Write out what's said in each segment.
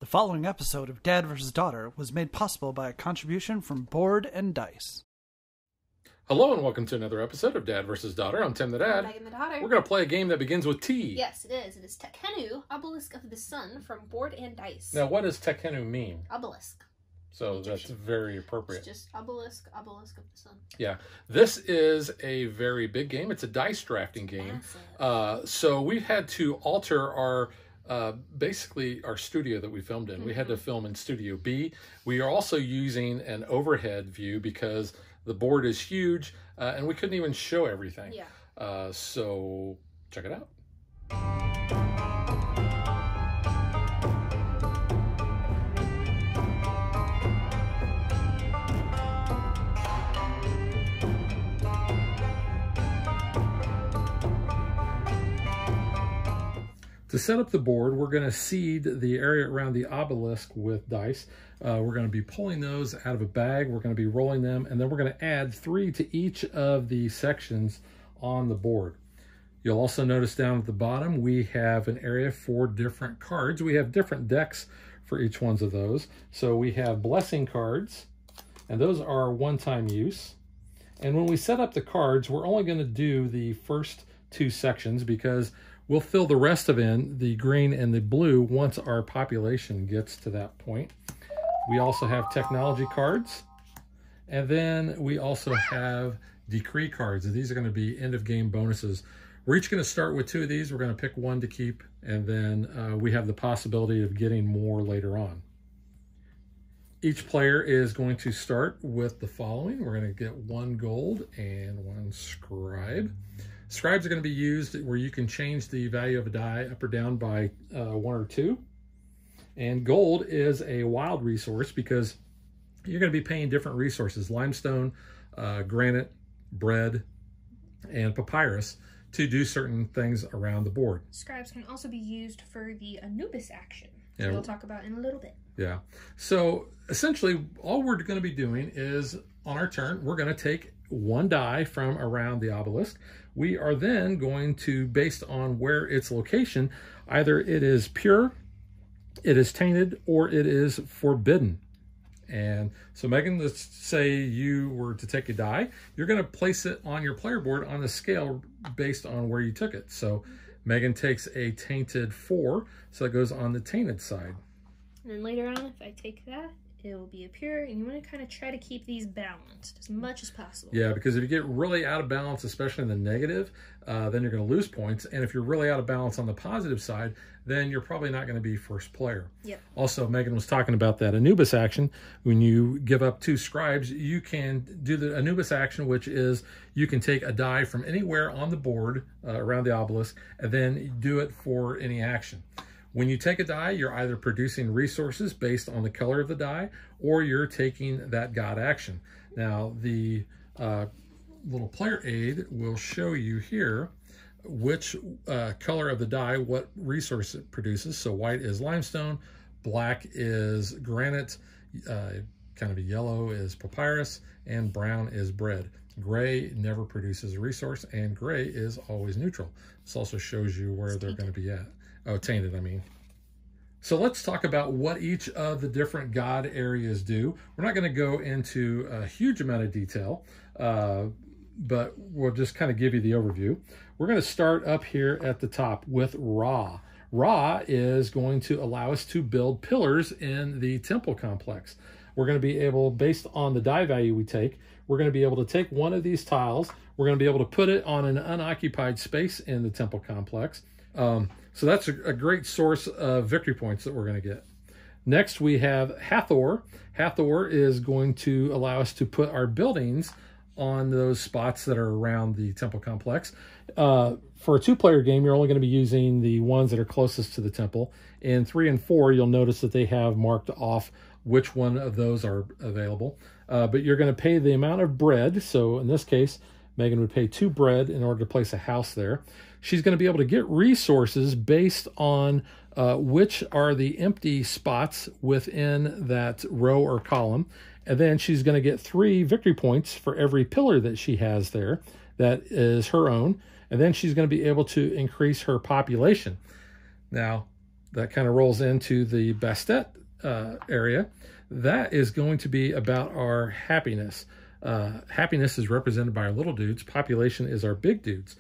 The following episode of Dad vs. Daughter was made possible by a contribution from Board and Dice. Hello and welcome to another episode of Dad vs. Daughter. I'm Tim the Dad. I'm Megan the Daughter. We're going to play a game that begins with T. Yes, it is. It is Tekhenu, Obelisk of the Sun from Board and Dice. Now, what does Tekhenu mean? Obelisk. So Egyptian. That's very appropriate. It's just obelisk of the sun. Yeah. This is a very big game. It's a dice drafting game. So we've had to alter our basically our studio that we filmed in. We had to film in Studio B. We are also using an overhead view because the board is huge and we couldn't even show everything. Yeah. So check it out. To set up the board, we're going to seed the area around the obelisk with dice. We're going to be pulling those out of a bag. We're going to be rolling them, and then we're going to add 3 to each of the sections on the board. You'll also notice down at the bottom, we have an area for different cards. We have different decks for each one of those. So we have blessing cards, and those are one-time use. And when we set up the cards, we're only going to do the first 2 sections because we'll fill the rest of in, the green and the blue, once our population gets to that point. We also have technology cards. And then we also have decree cards. And these are going to be end of game bonuses. We're each going to start with 2 of these. We're going to pick 1 to keep. And then we have the possibility of getting more later on. Each player is going to start with the following. We're going to get 1 gold and 1 scribe. Scribes are going to be used where you can change the value of a die up or down by 1 or 2. And gold is a wild resource because you're going to be paying different resources, limestone, granite, bread, and papyrus, to do certain things around the board. Scribes can also be used for the Anubis action, which Yeah. we'll talk about in a little bit. Yeah. So essentially, all we're going to be doing is, on our turn, we're going to take 1 die from around the obelisk. We are then going to, based on where its location, either it is pure, it is tainted, or it is forbidden. And so Megan, let's say you were to take a die. You're going to place it on your player board on a scale based on where you took it. So Megan takes a tainted 4, so it goes on the tainted side. And then later on, if I take that, it will be a pure, and you want to kind of try to keep these balanced as much as possible. Yeah, because if you get really out of balance, especially in the negative, then you're going to lose points. And if you're really out of balance on the positive side, then you're probably not going to be first player. Yep. Also, Megan was talking about that Anubis action. When you give up 2 scribes, you can do the Anubis action, which is you can take a die from anywhere on the board around the obelisk, and then do it for any action. When you take a die, you're either producing resources based on the color of the die, or you're taking that god action. Now, the little player aid will show you here which color of the die, what resource it produces. So white is limestone, black is granite, kind of a yellow is papyrus, and brown is bread. Gray never produces a resource, and gray is always neutral. This also shows you where they're going to be at. Oh, tainted, I mean. So let's talk about what each of the different god areas do. We're not going to go into a huge amount of detail, but we'll just kind of give you the overview. We're going to start up here at the top with Ra. Ra is going to allow us to build pillars in the temple complex. We're going to be able, based on the die value we take, we're going to be able to take 1 of these tiles. We're going to be able to put it on an unoccupied space in the temple complex. So that's a great source of victory points that we're going to get. Next, we have Hathor. Hathor is going to allow us to put our buildings on those spots that are around the temple complex. For a 2-player game, you're only going to be using the ones that are closest to the temple. In 3 and 4, you'll notice that they have marked off which one of those are available. But you're going to pay the amount of bread. So in this case, Megan would pay 2 bread in order to place a house there. She's going to be able to get resources based on which are the empty spots within that row or column. And then she's going to get 3 victory points for every pillar that she has there that is her own. And then she's going to be able to increase her population. Now, that kind of rolls into the Bastet area. That is going to be about our happiness. Happiness is represented by our little dudes. Population is our big dudes.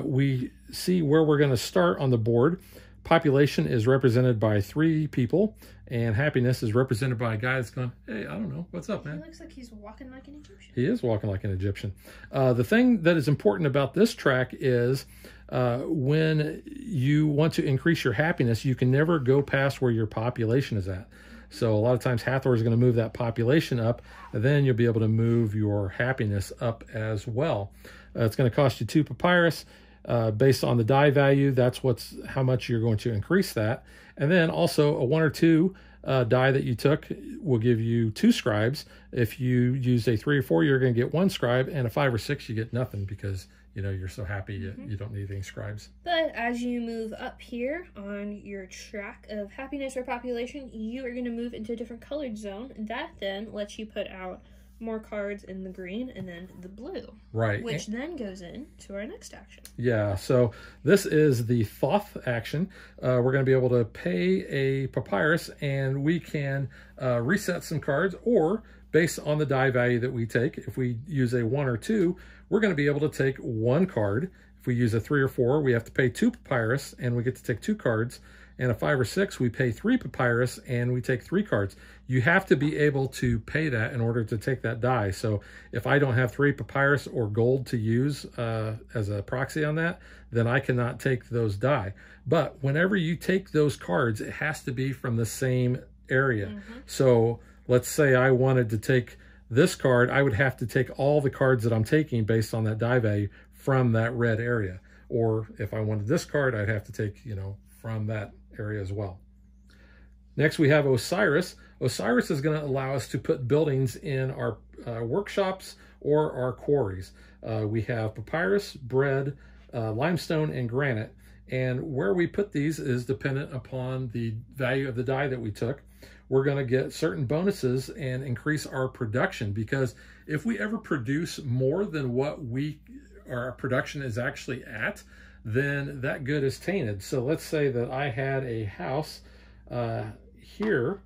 We see where we're going to start on the board. Population is represented by 3 people, and happiness is represented by a guy that's going, hey, I don't know, what's up, man? He looks like he's walking like an Egyptian. He is walking like an Egyptian. The thing that is important about this track is when you want to increase your happiness, you can never go past where your population is at. So a lot of times Hathor is going to move that population up, and then you'll be able to move your happiness up as well. It's going to cost you 2 papyrus. Based on the die value, that's how much you're going to increase that. And then also a 1 or 2 die that you took will give you 2 scribes. If you use a 3 or 4, you're going to get 1 scribe, and a 5 or 6, you get nothing because you're so happy you don't need any scribes. But as you move up here on your track of happiness or population, you are going to move into a different colored zone. That then lets you put out more cards in the green and then the blue. Right. Which then goes into our next action. Yeah, so this is the Thoth action. We're going to be able to pay a papyrus, and we can reset some cards, or based on the die value that we take, if we use a 1 or 2, we're going to be able to take 1 card. If we use a 3 or 4, we have to pay 2 papyrus, and we get to take 2 cards. And a 5 or 6, we pay 3 papyrus, and we take 3 cards. You have to be able to pay that in order to take that die. So if I don't have 3 papyrus or gold to use as a proxy on that, then I cannot take those die. But whenever you take those cards, it has to be from the same area. So let's say I wanted to take this card, I would have to take all the cards that I'm taking based on that die value from that red area. Or if I wanted this card, I'd have to take, from that area as well. Next, we have Osiris. Osiris is going to allow us to put buildings in our workshops or our quarries. We have papyrus, bread, limestone, and granite. And where we put these is dependent upon the value of the die that we took. We're going to get certain bonuses and increase our production, because if we ever produce more than what our production is actually at, then that good is tainted. So let's say that I had a house here,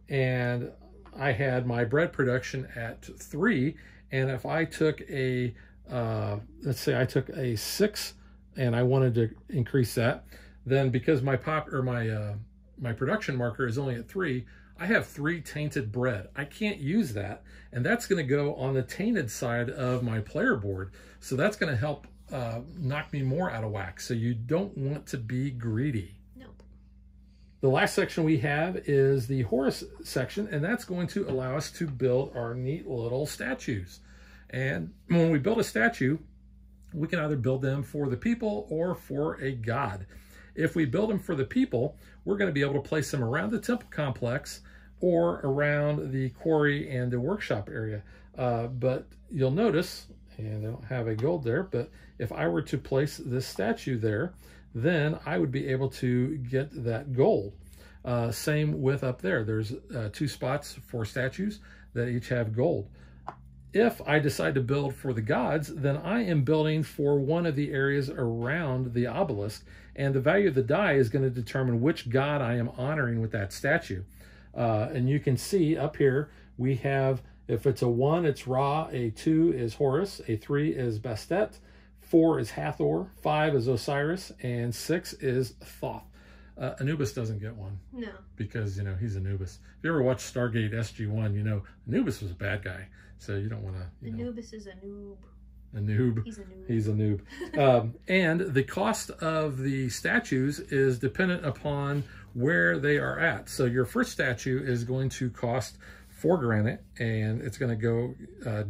and I had my bread production at 3, and if I took let's say I took a 6 and I wanted to increase that, then because my production marker is only at 3, I have 3 tainted bread. I can't use that, and that's going to go on the tainted side of my player board. So that's going to help knock me more out of whack. So you don't want to be greedy. Nope. The last section we have is the Horus section, and that's going to allow us to build our neat little statues. And when we build a statue, we can either build them for the people or for a god. If we build them for the people, we're going to be able to place them around the temple complex or around the quarry and the workshop area. But you'll notice, and I don't have a gold there, but if I were to place this statue there, then I would be able to get that gold. Same with up there. There's 2 spots for statues that each have gold. If I decide to build for the gods, then I am building for one of the areas around the obelisk, and the value of the die is going to determine which god I am honoring with that statue. And you can see up here, we have, if it's a 1, it's Ra, a 2 is Horus, a 3 is Bastet, 4 is Hathor, 5 is Osiris, and 6 is Thoth. Anubis doesn't get one. No. Because, he's Anubis. If you ever watched Stargate SG-1, Anubis was a bad guy. So you don't want to... Anubis is a noob. A noob. He's a noob. He's a noob. And the cost of the statues is dependent upon where they are at. So your first statue is going to cost 4 granite, and it's going to go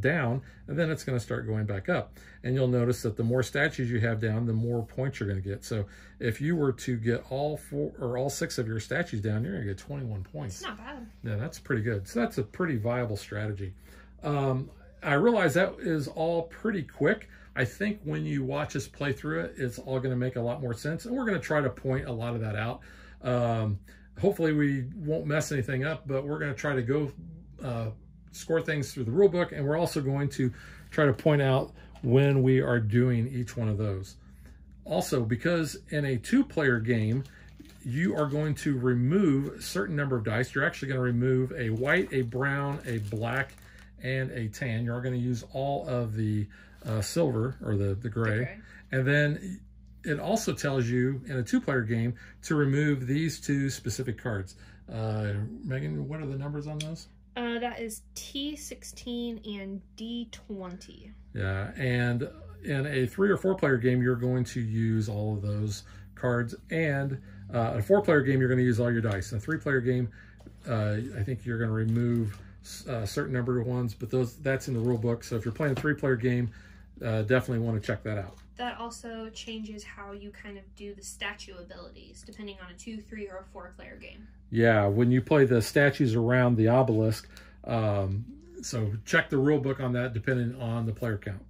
down, and then it's going to start going back up. And you'll notice that the more statues you have down, the more points you're going to get. So if you were to get all 4 or all 6 of your statues down, you're going to get 21 points. It's not bad. Yeah, that's pretty good. So that's a pretty viable strategy. I realize that is all pretty quick. I think when you watch us play through it, it's all going to make a lot more sense. And we're going to try to point a lot of that out. Hopefully we won't mess anything up, but we're going to try to go score things through the rule book. And we're also going to try to point out when we are doing each one of those. Also, because in a 2-player game, you are going to remove a certain number of dice. You're actually going to remove a white, a brown, a black, and a tan. You're going to use all of the silver, or the gray. And then it also tells you in a 2-player game to remove these 2 specific cards. Megan, what are the numbers on those? That is T16 and D20. Yeah, and in a 3 or 4-player game, you're going to use all of those cards. And a 4-player game, you're going to use all your dice. In a 3-player game, I think you're going to remove a certain number of ones, but that's in the rule book. So if you're playing a 3-player game, definitely want to check that out. That also changes how you kind of do the statue abilities, depending on a 2, 3, or a 4-player game. Yeah, when you play the statues around the obelisk, so check the rule book on that, depending on the player count.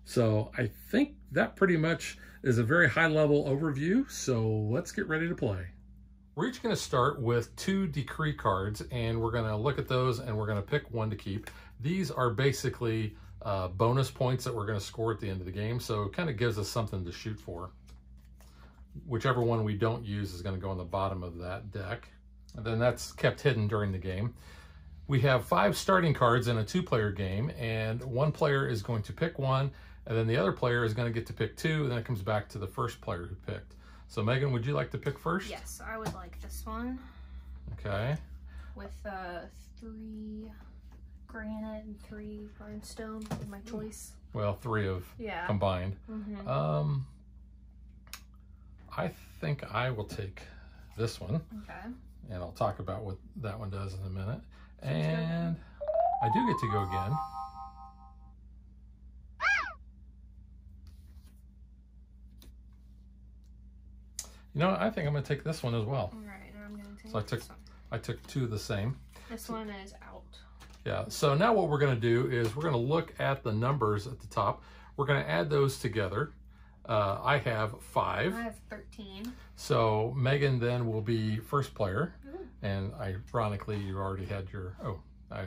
So I think that pretty much is a very high-level overview, so let's get ready to play. We're each going to start with 2 decree cards, and we're going to look at those, and we're going to pick one to keep. These are basically bonus points that we're going to score at the end of the game, so it kind of gives us something to shoot for. Whichever one we don't use is going to go on the bottom of that deck, and then that's kept hidden during the game. We have 5 starting cards in a 2-player game, and one player is going to pick one, and then the other player is going to get to pick 2, and then it comes back to the first player who picked. So Megan, would you like to pick first? Yes, I would like this one. Okay. With 3 granite and 3 brimstone with my choice. Well, 3 of combined. I think I will take this one. Okay. And I'll talk about what that one does in a minute. And I do get to go again. You know, I think I'm going to take this one as well. All right, now I'm going to take this one. I took 2 of the same. This one is out. Yeah, so now what we're going to do is we're going to look at the numbers at the top. We're going to add those together. I have 5. I have 13. So Megan then will be first player. And ironically, you already had your... Oh,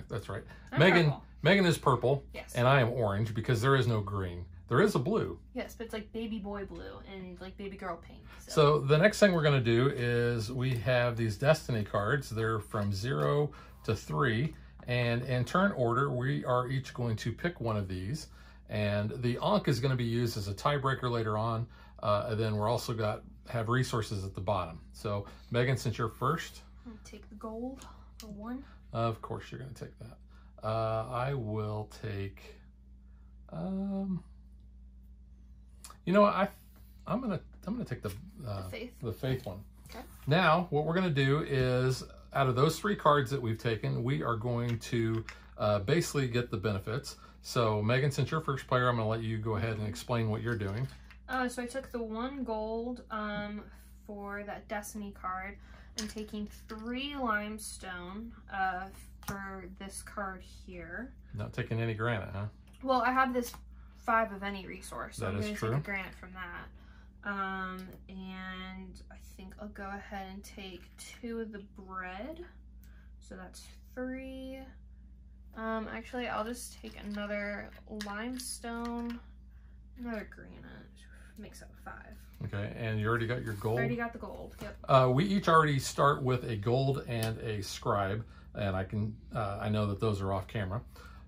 that's right. Megan is purple. Yes. And I am orange because there is no green. There is a blue. Yes, but it's like baby boy blue and like baby girl pink. So the next thing we're going to do is we have these destiny cards. They're from 0 to 3. And in turn order, we are each going to pick one of these. And the Ankh is going to be used as a tiebreaker later on. And then we're also have resources at the bottom. So Megan, since you're first. I'm going to take the gold for 1. Of course you're going to take that. I will take... you know what? I'm gonna take the faith one. Okay. Now what we're gonna do is, out of those 3 cards that we've taken, we are going to basically get the benefits. So Megan, since you're first player, I'm gonna let you go ahead and explain what you're doing. So I took the 1 gold for that destiny card. I'm taking 3 limestone for this card here. Not taking any granite, huh? Well, I have this 5 of any resource, so I'm going to take a granite from that. And I think I'll go ahead and take 2 of the bread. So that's 3. Actually, I'll just take another limestone, another granite. Makes up 5. Okay, and you already got your gold? I already got the gold, yep. We each already start with a gold and a scribe, and I know that those are off camera.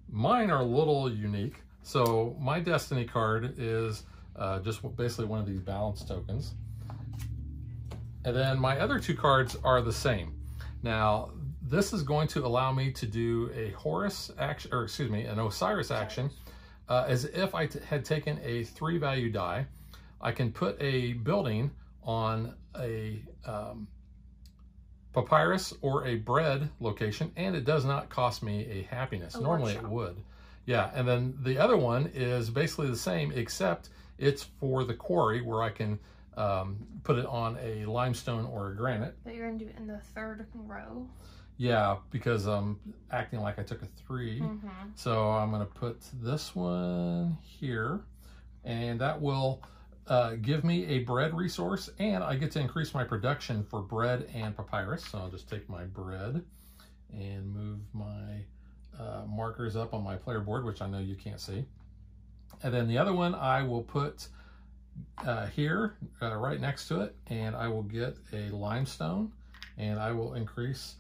Mine are a little unique. So my destiny card is just basically one of these balance tokens. And then my other 2 cards are the same. Now, this is going to allow me to do a Horus action, or excuse me, an Osiris action, as if I had taken a 3-value die. I can put a building on a papyrus or a bread location, and it does not cost me a happiness. Normally it would. Yeah, and then the other one is basically the same, except it's for the quarry where I can put it on a limestone or a granite. But you're going to do it in the 3rd row. Yeah, because I'm acting like I took a 3. So I'm going to put this one here, and that will give me a bread resource, and I get to increase my production for bread and papyrus. So I'll just take my bread and move my markers up on my player board, which I know you can't see. And then the other one, I will put here right next to it, and I will get a limestone, and I will increase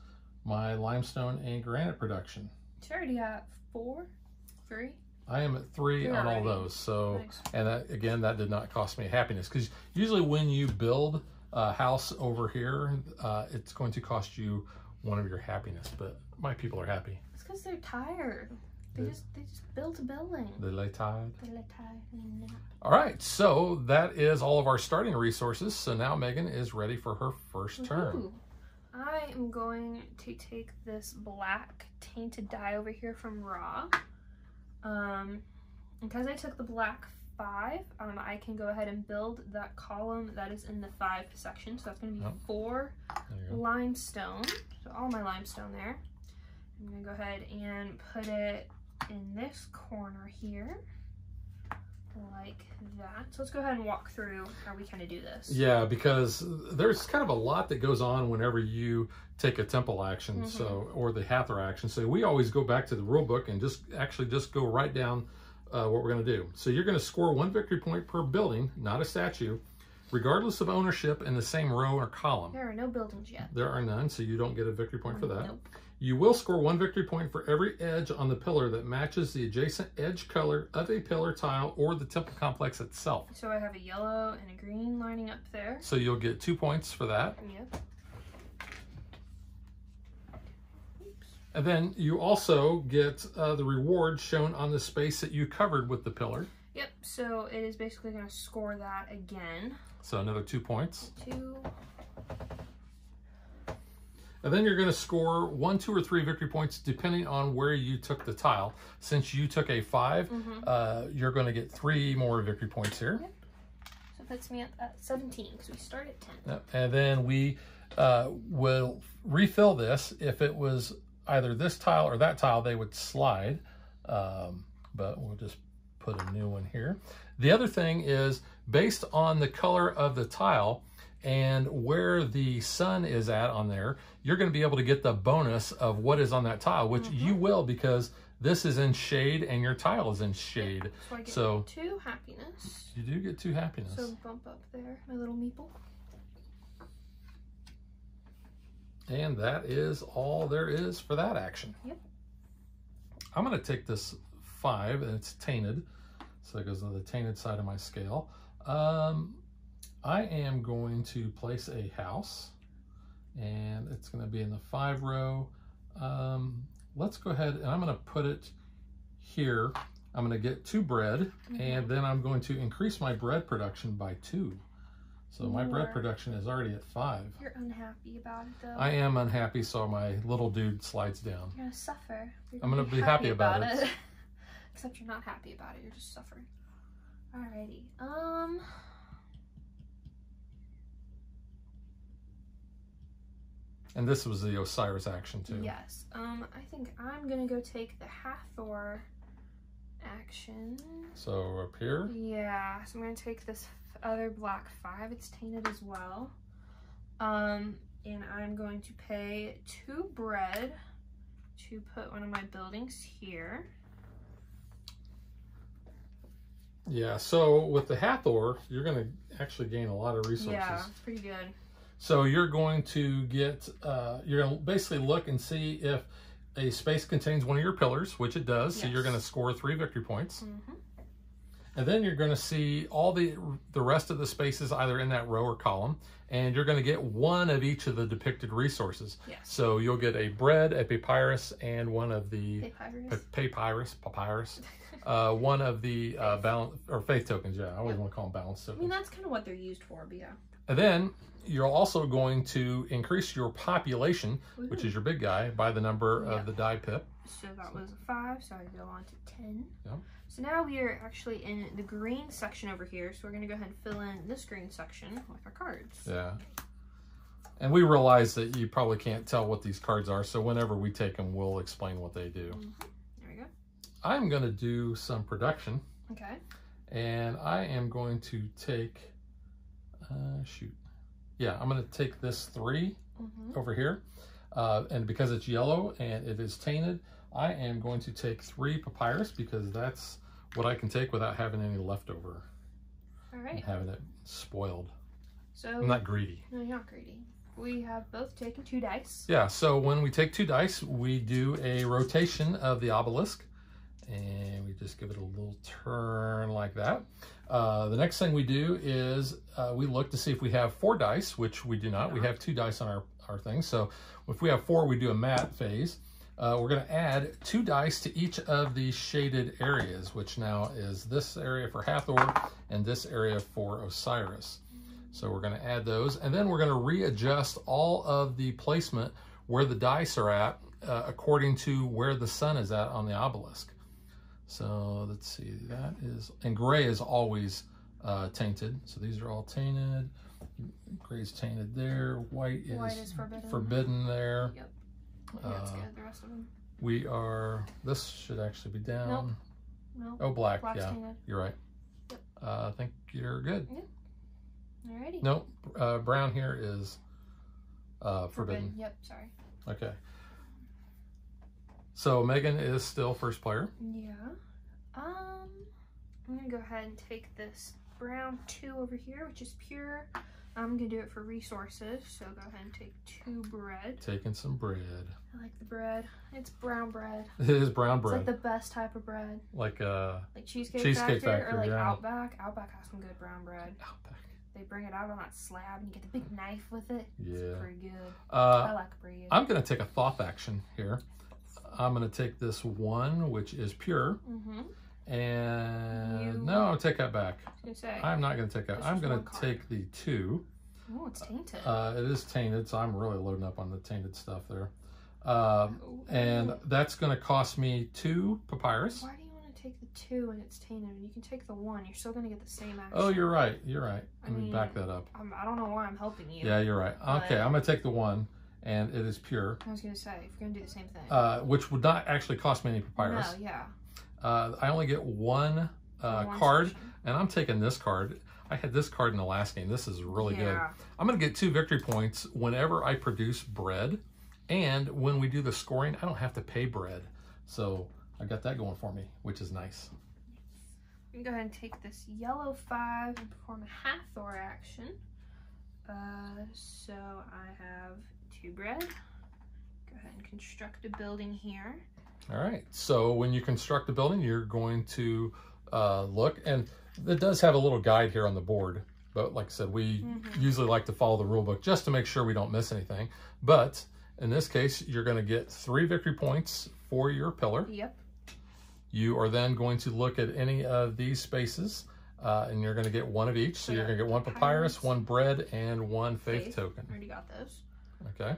my limestone and granite production. It's already at 3. I am at 3 on all those. So, nice. And that, again, that did not cost me happiness, because usually when you build a house over here, it's going to cost you 1 of your happiness, but my people are happy. It's because they're tired. They just built a building. They lay tired. They lay tired. All right, so that is all of our starting resources. So now Megan is ready for her first turn. I am going to take this black tainted dye over here from Raw. Because I took the black 5, I can go ahead and build that column that is in the 5 section. So that's going to be 4 limestone. So all my limestone there. I'm going to go ahead and put it in this corner here, like that. So let's go ahead and walk through how we kind of do this. Yeah, because there's kind of a lot that goes on whenever you take a temple action, so, or the Hathor action. So we always go back to the rule book and just go right down what we're going to do. So you're going to score 1 victory point per building, not a statue, regardless of ownership in the same row or column. There are no buildings yet. There are none, so you don't get a victory point for that. Nope. You will score 1 victory point for every edge on the pillar that matches the adjacent edge color of a pillar tile or the temple complex itself. So I have a yellow and a green lining up there. So you'll get 2 points for that. Yep. And then you also get the reward shown on the space that you covered with the pillar. Yep, so it is basically going to score that again. So another 2 points. 2. And then you're going to score 1, 2, or 3 victory points depending on where you took the tile. Since you took a 5, you're going to get 3 more victory points here. Yep. So it puts me at 17 because we start at 10. Yep. And then we will refill this. If it was either this tile or that tile, they would slide. But we'll just put a new one here. The other thing is, based on the color of the tile and where the sun is at on there, you're going to be able to get the bonus of what is on that tile, which you will, because this is in shade and your tile is in shade. So I get so 2 happiness. You do get 2 happiness. So bump up there, my little meeple. And that is all there is for that action. Yep. I'm going to take this 5, and it's tainted, so it goes on the tainted side of my scale. I am going to place a house, and it's going to be in the 5 row. Let's go ahead, and I'm going to put it here. I'm going to get 2 bread, and then I'm going to increase my bread production by 2. So my bread production is already at 5. You're unhappy about it, though. I am unhappy, so my little dude slides down. You're going to suffer. I'm going to be happy about it. Except you're not happy about it. You're just suffering. Alrighty. And this was the Osiris action, too. Yes. I think I'm going to go take the Hathor action. So up here? Yeah. So I'm going to take this other black 5. It's tainted as well. And I'm going to pay 2 bread to put one of my buildings here. Yeah, so with the Hathor, you're going to actually gain a lot of resources. Yeah, pretty good. So you're going to get, you're going to basically look and see if a space contains one of your pillars, which it does. Yes. So you're going to score 3 victory points. And then you're going to see all the rest of the spaces either in that row or column, and you're going to get 1 of each of the depicted resources. Yes. So you'll get a bread, a papyrus, and one of the Papyrus. one of the balance or faith tokens. Yeah, I always want to call them balance tokens. I mean, that's kind of what they're used for, but yeah. And then you're also going to increase your population, which is your big guy, by the number of the die pip. So that was a 5, so I go on to 10. Yep. So now we are actually in the green section over here, so we're going to go ahead and fill in this green section with our cards. Yeah. And we realize that you probably can't tell what these cards are, so whenever we take them, we'll explain what they do. There we go. I'm going to do some production. Okay. And I am going to take, I'm going to take this 3 over here. And because it's yellow and it is tainted, I am going to take 3 papyrus because that's what I can take without having any leftover. All right. having it spoiled. So I'm not greedy. No, you're not greedy. We have both taken 2 dice. Yeah, so when we take 2 dice, we do a rotation of the obelisk. And we just give it a little turn like that. The next thing we do is we look to see if we have 4 dice, which we do not. We have 2 dice on our thing. So if we have 4, we do a mat phase. We're going to add 2 dice to each of the shaded areas, which now is this area for Hathor and this area for Osiris. So we're going to add those, and then we're going to readjust all of the placement where the dice are at according to where the sun is at on the obelisk. So let's see, that is, and gray is always tainted. So these are all tainted. Gray's tainted there. White is forbidden there. Yep. Yeah, that's good. The rest of them. We are, this should actually be down. Nope. Oh, black. Black's yeah, tainted. you're right. Yep. I think you're good. Yep. Alrighty. Nope. Brown here is forbidden. Yep, sorry. Okay. So Megan is still first player. Yeah. I'm gonna go ahead and take this brown 2 over here, which is pure. I'm gonna do it for resources, so go ahead and take 2 bread. Taking some bread. I like the bread. It's brown bread. It is brown bread. It's like the best type of bread. Like Cheesecake Factory, or like yeah. Outback. Outback has some good brown bread. Outback. They bring it out on that slab and you get the big knife with it. Yeah. It's pretty good. I like bread. I'm gonna take a thought action here. I'm gonna take this 1, which is pure. And no, I'll take that back. I'm not gonna take that. I'm gonna take the 2. Oh, it's tainted. It is tainted, so I'm really loading up on the tainted stuff there. And that's gonna cost me 2 papyrus. Why do you want to take the 2 and it's tainted? And you can take the 1. You're still gonna get the same action. Oh, you're right. You're right. Let me back that up. I don't know why I'm helping you. Yeah, you're right. Okay, I'm gonna take the 1, and it is pure. I was gonna say, if you're gonna do the same thing. Which would not actually cost me any papyrus. No, yeah. I only get 1 card, and I'm taking this card. I had this card in the last game. This is really good. I'm going to get 2 victory points whenever I produce bread, and when we do the scoring, I don't have to pay bread. So I got that going for me, which is nice. I'm going to go ahead and take this yellow 5 and perform a Hathor action. So I have 2 bread. Go ahead and construct a building here. All right, so when you construct a building, you're going to look, and it does have a little guide here on the board, but like I said, we usually like to follow the rule book just to make sure we don't miss anything. But in this case, you're going to get 3 victory points for your pillar. Yep. You are then going to look at any of these spaces, and you're going to get 1 of each. So you're going to get 1 papyrus, 1 bread, and 1 faith token. Already got those. Okay.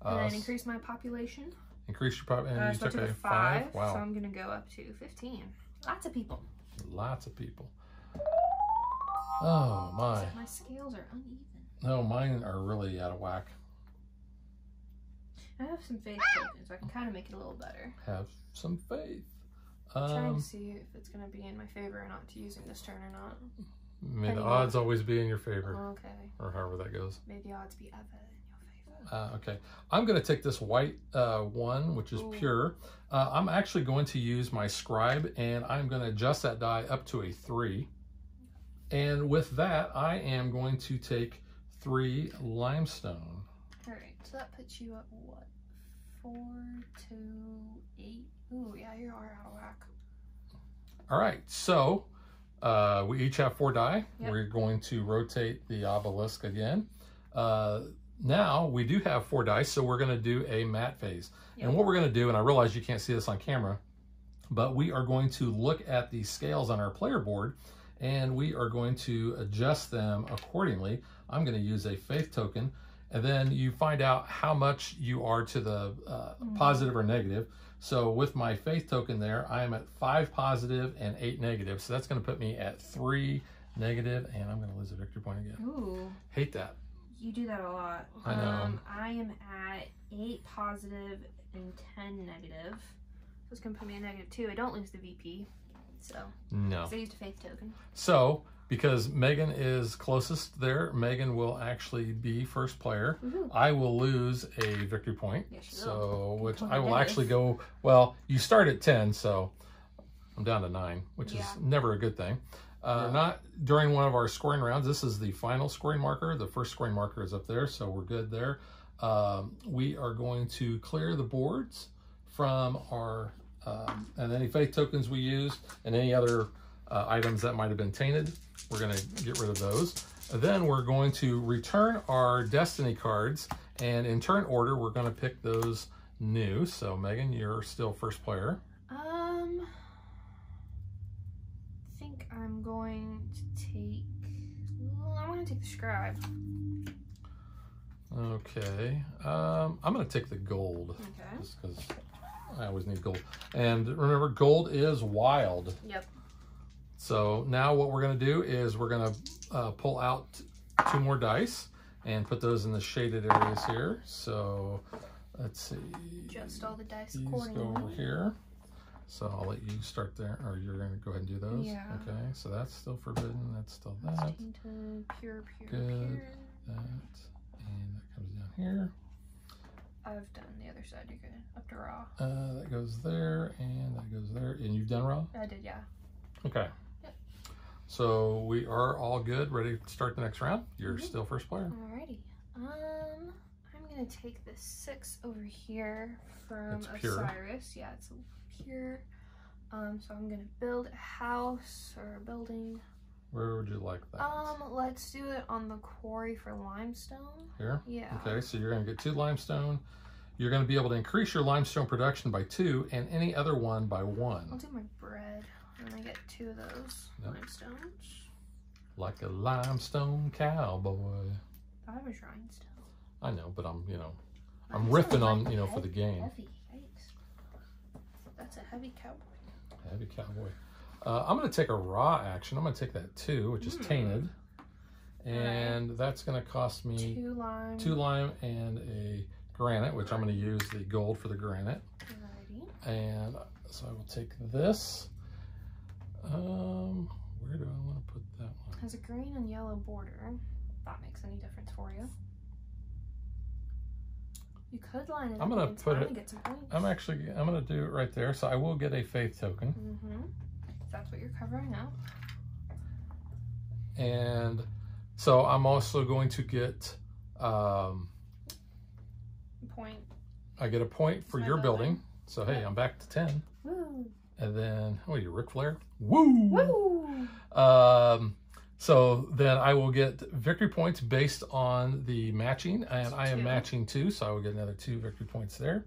And then increase my population. Increase your population, and you took a 5. Wow. So I'm going to go up to 15. Lots of people. Lots of people. Oh, my. My scales are uneven. No, mine are really out of whack. I have some faith tokens, so I can kind of make it a little better. Have some faith. I'm trying to see if it's going to be in my favor or not to using this turn or not. May the odds always be in your favor. Okay. Or however that goes. May the odds be ever in your favor. Okay. I'm going to take this white 1, which is pure. I'm actually going to use my scribe, and I'm going to adjust that die up to a 3. And with that, I am going to take 3 limestone. All right. So that puts you at what? 4 to 8. Ooh, yeah, you are out of whack. All right. So we each have 4 die. Yep. We're going to rotate the obelisk again. Now we do have 4 dice, so we're going to do a mat phase. Yep. And what we're going to do, and I realize you can't see this on camera, but we are going to look at the scales on our player board, and we are going to adjust them accordingly. I'm going to use a faith token, and then you find out how much you are to the positive or negative. So with my faith token there, I am at 5 positive and 8 negative. So that's going to put me at 3 negative, and I'm going to lose a victory point again. Ooh. Hate that. You do that a lot. I know. I am at 8 positive and 10 negative. So it's going to put me at -2. I don't lose the VP. So. No. I used a faith token. So, because Megan is closest there, Megan will actually be first player. I will lose a victory point. Yes, you will. Which I will actually go, well, you start at 10, so I'm down to 9, which is never a good thing. Not during one of our scoring rounds. This is the final scoring marker. The first scoring marker is up there, so we're good there. We are going to clear the boards from our, and any faith tokens we used, and any other items that might have been tainted. We're going to get rid of those. Then we're going to return our destiny cards, and in turn order, we're going to pick those new. So Megan, you're still first player. I think I'm going to take, I'm going to take the scribe. Okay. I'm going to take the gold. Okay. Just because I always need gold. And remember, gold is wild. Yep. So now what we're going to do is we're going to pull out 2 more dice and put those in the shaded areas here. So let's see. Adjust all the dice These accordingly. go over here. So I'll let you start there, or you're going to go ahead and do those? Yeah. Okay, so that's still forbidden. That's still that. That's tainted, pure, Good. pure. That. And that comes down here. I've done the other side. You're good. Up to raw. That goes there, and that goes there. And you've done raw? I did, yeah. Okay. Yep. So we are all good, ready to start the next round. You're still first player. Alrighty. I'm gonna take this 6 over here from It's pure. Osiris. Yeah, it's pure. So I'm gonna build a house or a building. Where would you like that? Let's do it on the quarry for limestone. Here? Yeah. Okay, so you're going to get 2 limestone. You're going to be able to increase your limestone production by 2 and any other one by 1. I'll do my bread, and I get 2 of those limestones. Like a limestone cowboy. I was rhinestone. I know, but I'm, you know, I'm riffing on, you know, for the game. Heavy. Yikes. That's a heavy cowboy. Heavy cowboy. I'm going to take a raw action. I'm going to take that 2, which is tainted. And that's going to cost me 2 lime. 2 lime and a granite, which I'm going to use the gold for the granite. Alrighty. And so I will take this. Where do I want to put that one? Has a green and yellow border. If that makes any difference for you. You could line it I'm up gonna in put time it- and get some points. I'm going to do it right there. So I will get a faith token. If that's what you're covering up. And so I'm also going to get, Point. I get a point for My your building. building. So hey, I'm back to 10. Woo. And then, oh, you're Ric Flair? Woo! Woo! So then I will get victory points based on the matching, and I am 2. matching 2, so I will get another 2 victory points there.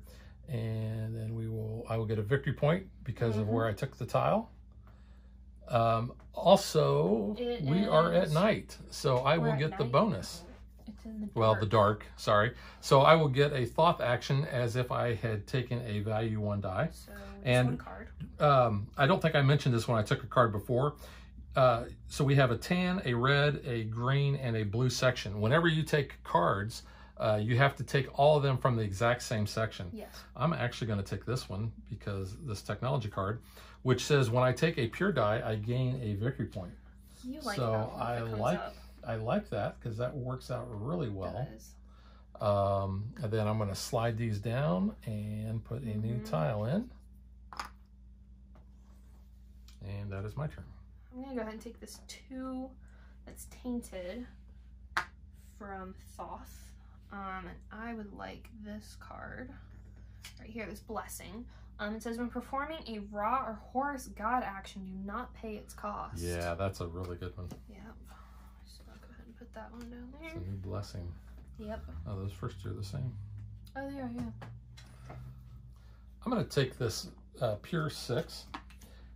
And then I will get a victory point because of where I took the tile. Also, we are at night, so I will get the bonus. It's in the dark. Well, the dark, sorry. So I will get a Thoth action as if I had taken a value 1 die. So And- one card. I don't think I mentioned this when I took a card before. So we have a tan, a red, a green, and a blue section. Whenever you take cards, you have to take all of them from the exact same section. Yes. I'm actually going to take this one because this technology card, which says when I take a pure die, I gain a victory point. You like So that one if it comes up. I like that because that works out really well. It does. And then I'm going to slide these down and put a new tile in. And that is my turn. I'm gonna go ahead and take this 2 that's tainted from Thoth. And I would like this card right here, this blessing. It says when performing a Ra or Horus god action, do not pay its cost. Yeah, that's a really good one. Yep. So I'll go ahead and put that one down It's there. a new blessing. Yep. Oh, those first 2 are the same. Oh, they are, yeah. I'm going to take this pure 6.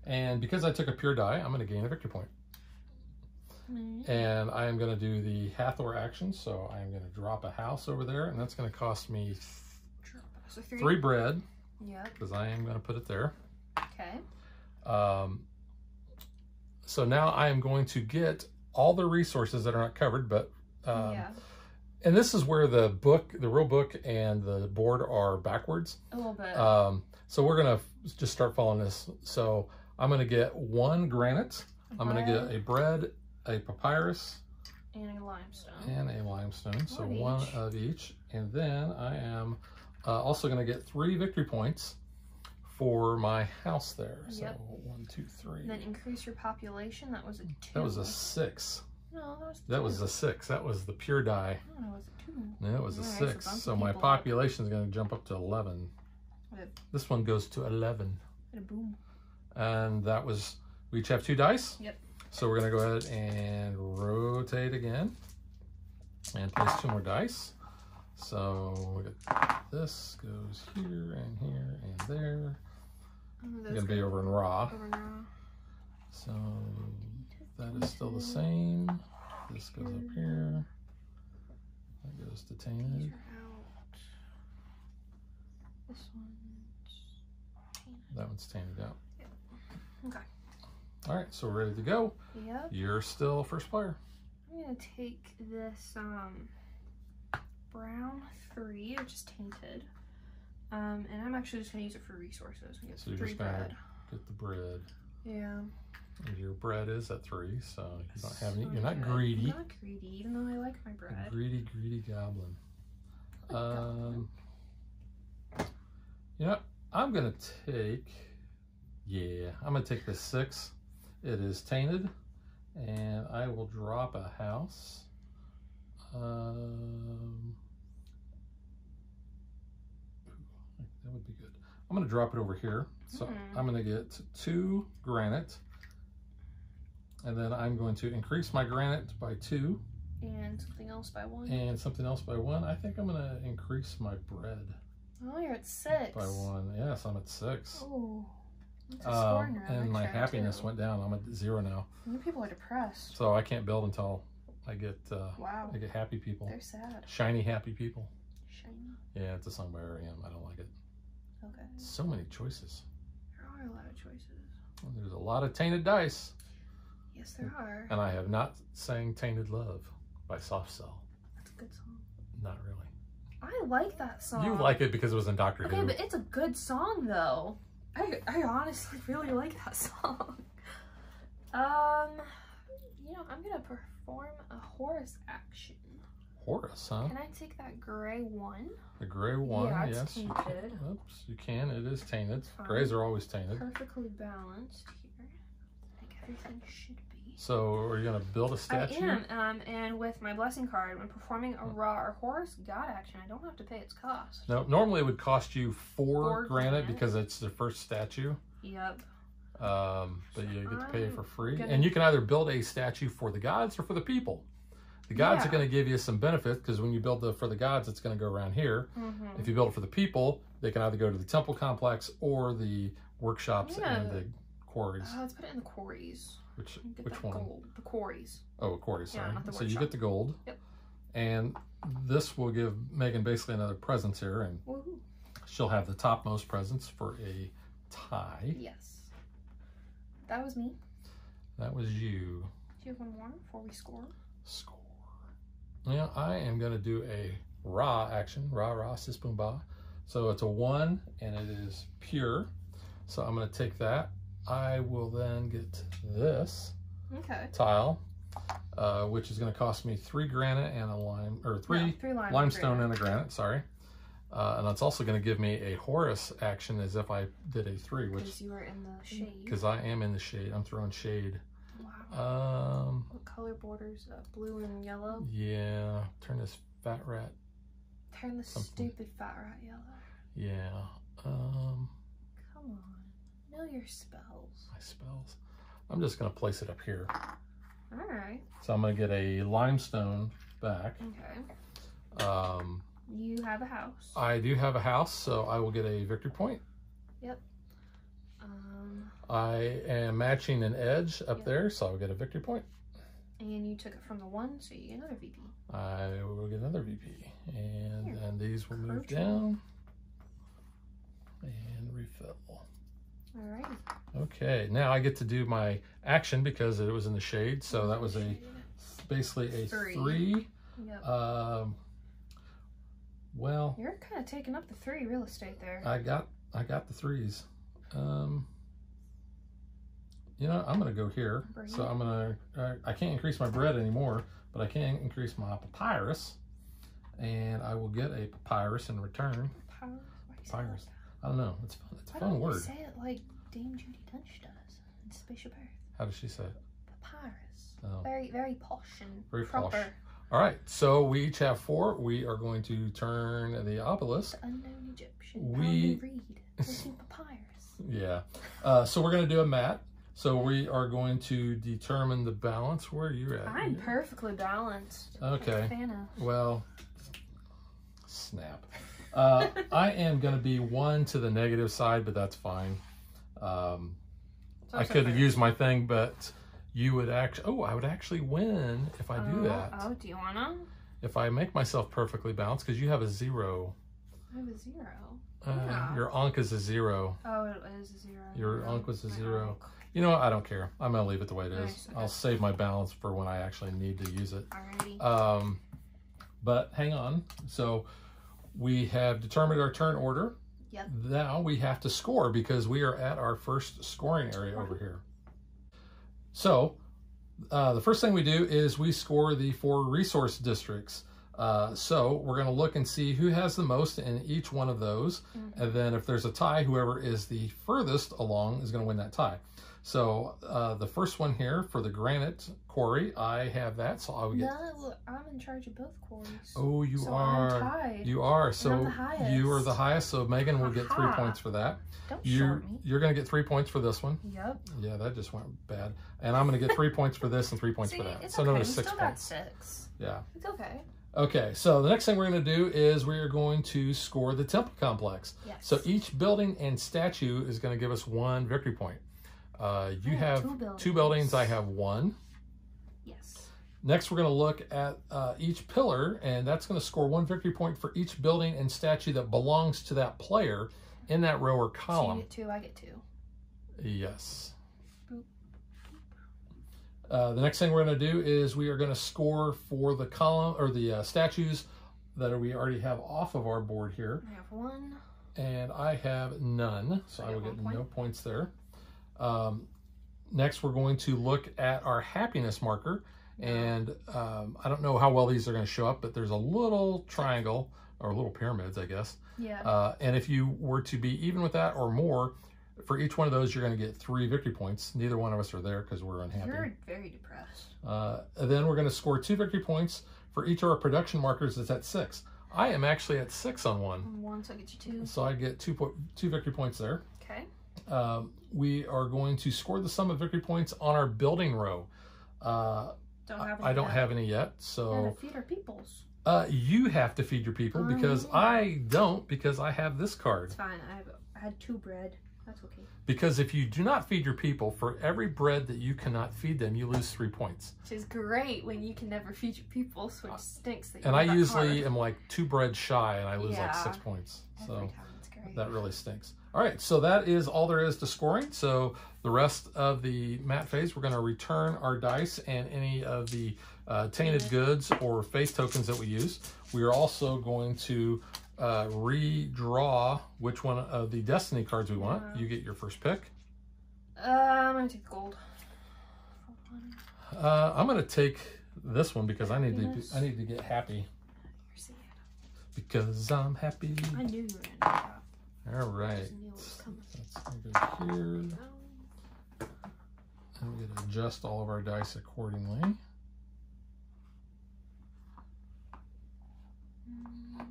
And because I took a pure die, I'm going to gain a victory point. And I am going to do the Hathor action. So I'm going to drop a house over there. And that's going to cost me So 3 bread. Yep. Because I am going to put it there. Okay. So now I am going to get all the resources that are not covered. But Yeah. and this is where the book, the real book, and the board are backwards. A little bit. So we're going to just start following this. So I'm going to get 1 granite. I'm going to get a bread, a papyrus, and a limestone. and a limestone. So One 1 each. of each. And then I am also going to get 3 victory points for my house there. So Yep. 1, 2, 3. And then increase your population. That was a 2. That was a 6. No, that was 2. That was a 6. That was the pure die. Oh, it was a 2. No, it was a Alright, 6. bump So my people up. population is going to jump up to 11. With This one goes to 11. a boom. And that was, we each have 2 dice. Yep. So we're going to go ahead and rotate again and place 2 more dice. So we got this goes here and here and there. It's going to be over in raw. Over now. So that is still the same. This goes up here. That goes to These tainted. are out. This one's tainted. That one's tainted out. Okay. All right, so we're ready to go. Yep. You're still first player. I'm gonna take this brown 3, which is tainted. And I'm actually just gonna use it for resources. We get So you're 3 just gonna bread. get the bread. Yeah. And your bread is at 3, so you don't have any. So You're not good. greedy. I'm not greedy, even though I like my bread. A greedy goblin. You know, I'm gonna take. Yeah, I'm gonna take the 6. It is tainted, and I will drop a house. That would be good. I'm gonna drop it over here. So I'm gonna get 2 granite, and then I'm going to increase my granite by 2. And something else by 1. And something else by 1. I think I'm gonna increase my bread Oh, you're at 6. by 1. Yes, I'm at 6. Oh. That's a scoring round, And my actually, happiness too. went down. I'm at 0 now. Many people are depressed. So I can't build until I get Wow. I get happy people. They're sad. Shiny happy people. Shiny. Yeah, it's a song by R.E.M. I don't like it. Okay. So many choices. There are a lot of choices. There's a lot of tainted dice. Yes, there are. And I have not sang Tainted Love by Soft Cell. That's a good song. Not really. I like that song. You like it because it was in Doctor Okay, Who. but it's a good song, though. I honestly really like that song. You know, I'm gonna perform a Horus action. Horus, huh? Can I take that gray 1? The gray 1, Yeah, it's yes. You tainted. can. Oops, you can. It is tainted. Fine. Grays are always tainted. Perfectly balanced here. Like everything should be. So, are you going to build a statue? I am, and with my blessing card, when performing a raw or Horus god action, I don't have to pay its cost. No, normally it would cost you 4 4 granite granite. because it's the first statue. Yep. But you get to pay for free. gonna- And you can either build a statue for the gods or for the people. The gods are Yeah. going to give you some benefit because when you build for the gods, it's going to go around here. Mm-hmm. If you build it for the people, they can either go to the temple complex or the workshops Yeah. and the quarries. Let's put it in the quarries. Which Get which that one? gold. The quarries. Oh, quarries, Yeah, sorry. not the So you workshop. get the gold. Yep. And this will give Megan basically another present here, and Woohoo. she'll have the topmost presents for a tie. Yes. That was me. That was you. Do you have one more before we score? Score. Now I am going to do a Ra action. Ra, sis, boom, ba. So it's a 1, and it is pure. So I'm going to take that. I will then get this Okay. tile, which is going to cost me 3 granite and a lime, or 3 3 limestone and a granite, sorry. And that's also going to give me a Horus action as if I did a 3, which, Because you were in the shade. because I am in the shade. I'm throwing shade. Wow. What color borders? Blue and yellow? Yeah, turn this fat rat. Turn the Something. stupid fat rat yellow. Yeah, Come on. Know your spells. my spells. I'm just going to place it up here. Alright. So I'm going to get a limestone back. Okay. You have a house. I do have a house, so I will get a victory point. Yep. I am matching an edge up Yep. there, so I'll get a victory point. And you took it from the 1, so you get another VP. I will get another VP. And Here. then these will move Approaching. down and refill. Alrighty. Okay, now I get to do my action because it was in the shade, so that was basically a 3. Yep. Well, You're kind of taking up the 3 real estate there. I got the 3s. You know, I'm gonna go here. Bread. So I'm gonna. I can't increase my bread anymore, but I can increase my papyrus, and I will get a papyrus in return. Why do you say Papyrus. that? I don't know. It's fun. It's a Why fun don't word. you say it like Dame Judi Dench does in Spaceship Earth? How does she say it? Papyrus. Oh. Very, very posh and Very proper. posh. All right, so we each have 4. We are going to turn the obelisk. The unknown Egyptian. We- Read into papyrus. Yeah. So we're going to do a mat. So we are going to determine the balance. Where are you at? I'm perfectly balanced. Okay. Like Thanos. Well, snap. I am going to be 1 to the negative side, but that's fine. I could have used my thing, but you would actually... Oh, I would actually win if I do that. Oh, do you wanna? If I make myself perfectly balanced, because you have a 0. I have a 0. Your Ankh is a 0. Oh, it is a 0. Your Ankh was a My 0. Ankh. You know what? I don't care. I'm going to leave it the way it is. Nice, okay. I'll save my balance for when I actually need to use it. Alrighty. But hang on. So we have determined our turn order. Yep. Now we have to score because we are at our first scoring area over here. So the first thing we do is we score the 4 resource districts. So we're going to look and see who has the most in each one of those. And then if there's a tie, whoever is the furthest along is going to win that tie. So the first one here for the granite quarry, I have that. So I would get... No, I'm in charge of both quarries. Oh, you so are. I'm tied. You are. I'm So the highest. you are the highest. So Megan will get 3 Aha. points for that. Don't short me. You're going to get 3 points for this one. Yep. Yeah, that just went bad. And I'm going to get 3 points for this and 3 points See, for that. it's So okay. another We 6 still got points. 6. Yeah. It's okay. Okay, so the next thing we're going to do is we are going to score the temple complex. Yes. So each building and statue is going to give us 1 victory point. You have 2 buildings. I have 1. Yes. Next, we're going to look at each pillar, and that's going to score 1 victory point for each building and statue that belongs to that player in that row or So column. you get 2, I get 2. Yes. Boop. The next thing we're going to do is we are going to score for the column or the statues that we already have off of our board here. I have 1. And I have none, so I will get no points there. Next, we're going to look at our happiness marker. And I don't know how well these are going to show up, but there's a little triangle, or little pyramids, I guess. Yeah. And if you were to be even with that or more, for each one of those, you're going to get 3 victory points. Neither one of us are there because we're unhappy. You're very depressed. And then we're going to score 2 victory points for each of our production markers that's at 6. I am actually at 6 on one. 1, so I get you 2. So I get 2 victory points there. Okay. We are going to score the sum of victory points on our building row. Don't have any I don't yet. have any yet, Yeah, so to feed our peoples. you have to feed your people because I don't, because I have this card. It's fine. I had 2 bread. That's okay. Because if you do not feed your people, for every bread that you cannot feed them, you lose 3 points. Which is great when you can never feed your people, so it stinks that you And have I that usually card. am like 2 bread shy, and I lose like Yeah. 6 points. So Every time. It's great. that really stinks. All right, so that is all there is to scoring. So the rest of the mat phase, we're going to return our dice and any of the tainted goods or faith tokens that we use. We are also going to redraw which one of the destiny cards we want. You get your first pick. I'm going to take gold. I'm going to take this one because I need Happiness. to get happy. You're seeing it. Because I'm happy. I knew you were in that. All right. I just knew it was coming. Let's go here. And we're going to adjust all of our dice accordingly.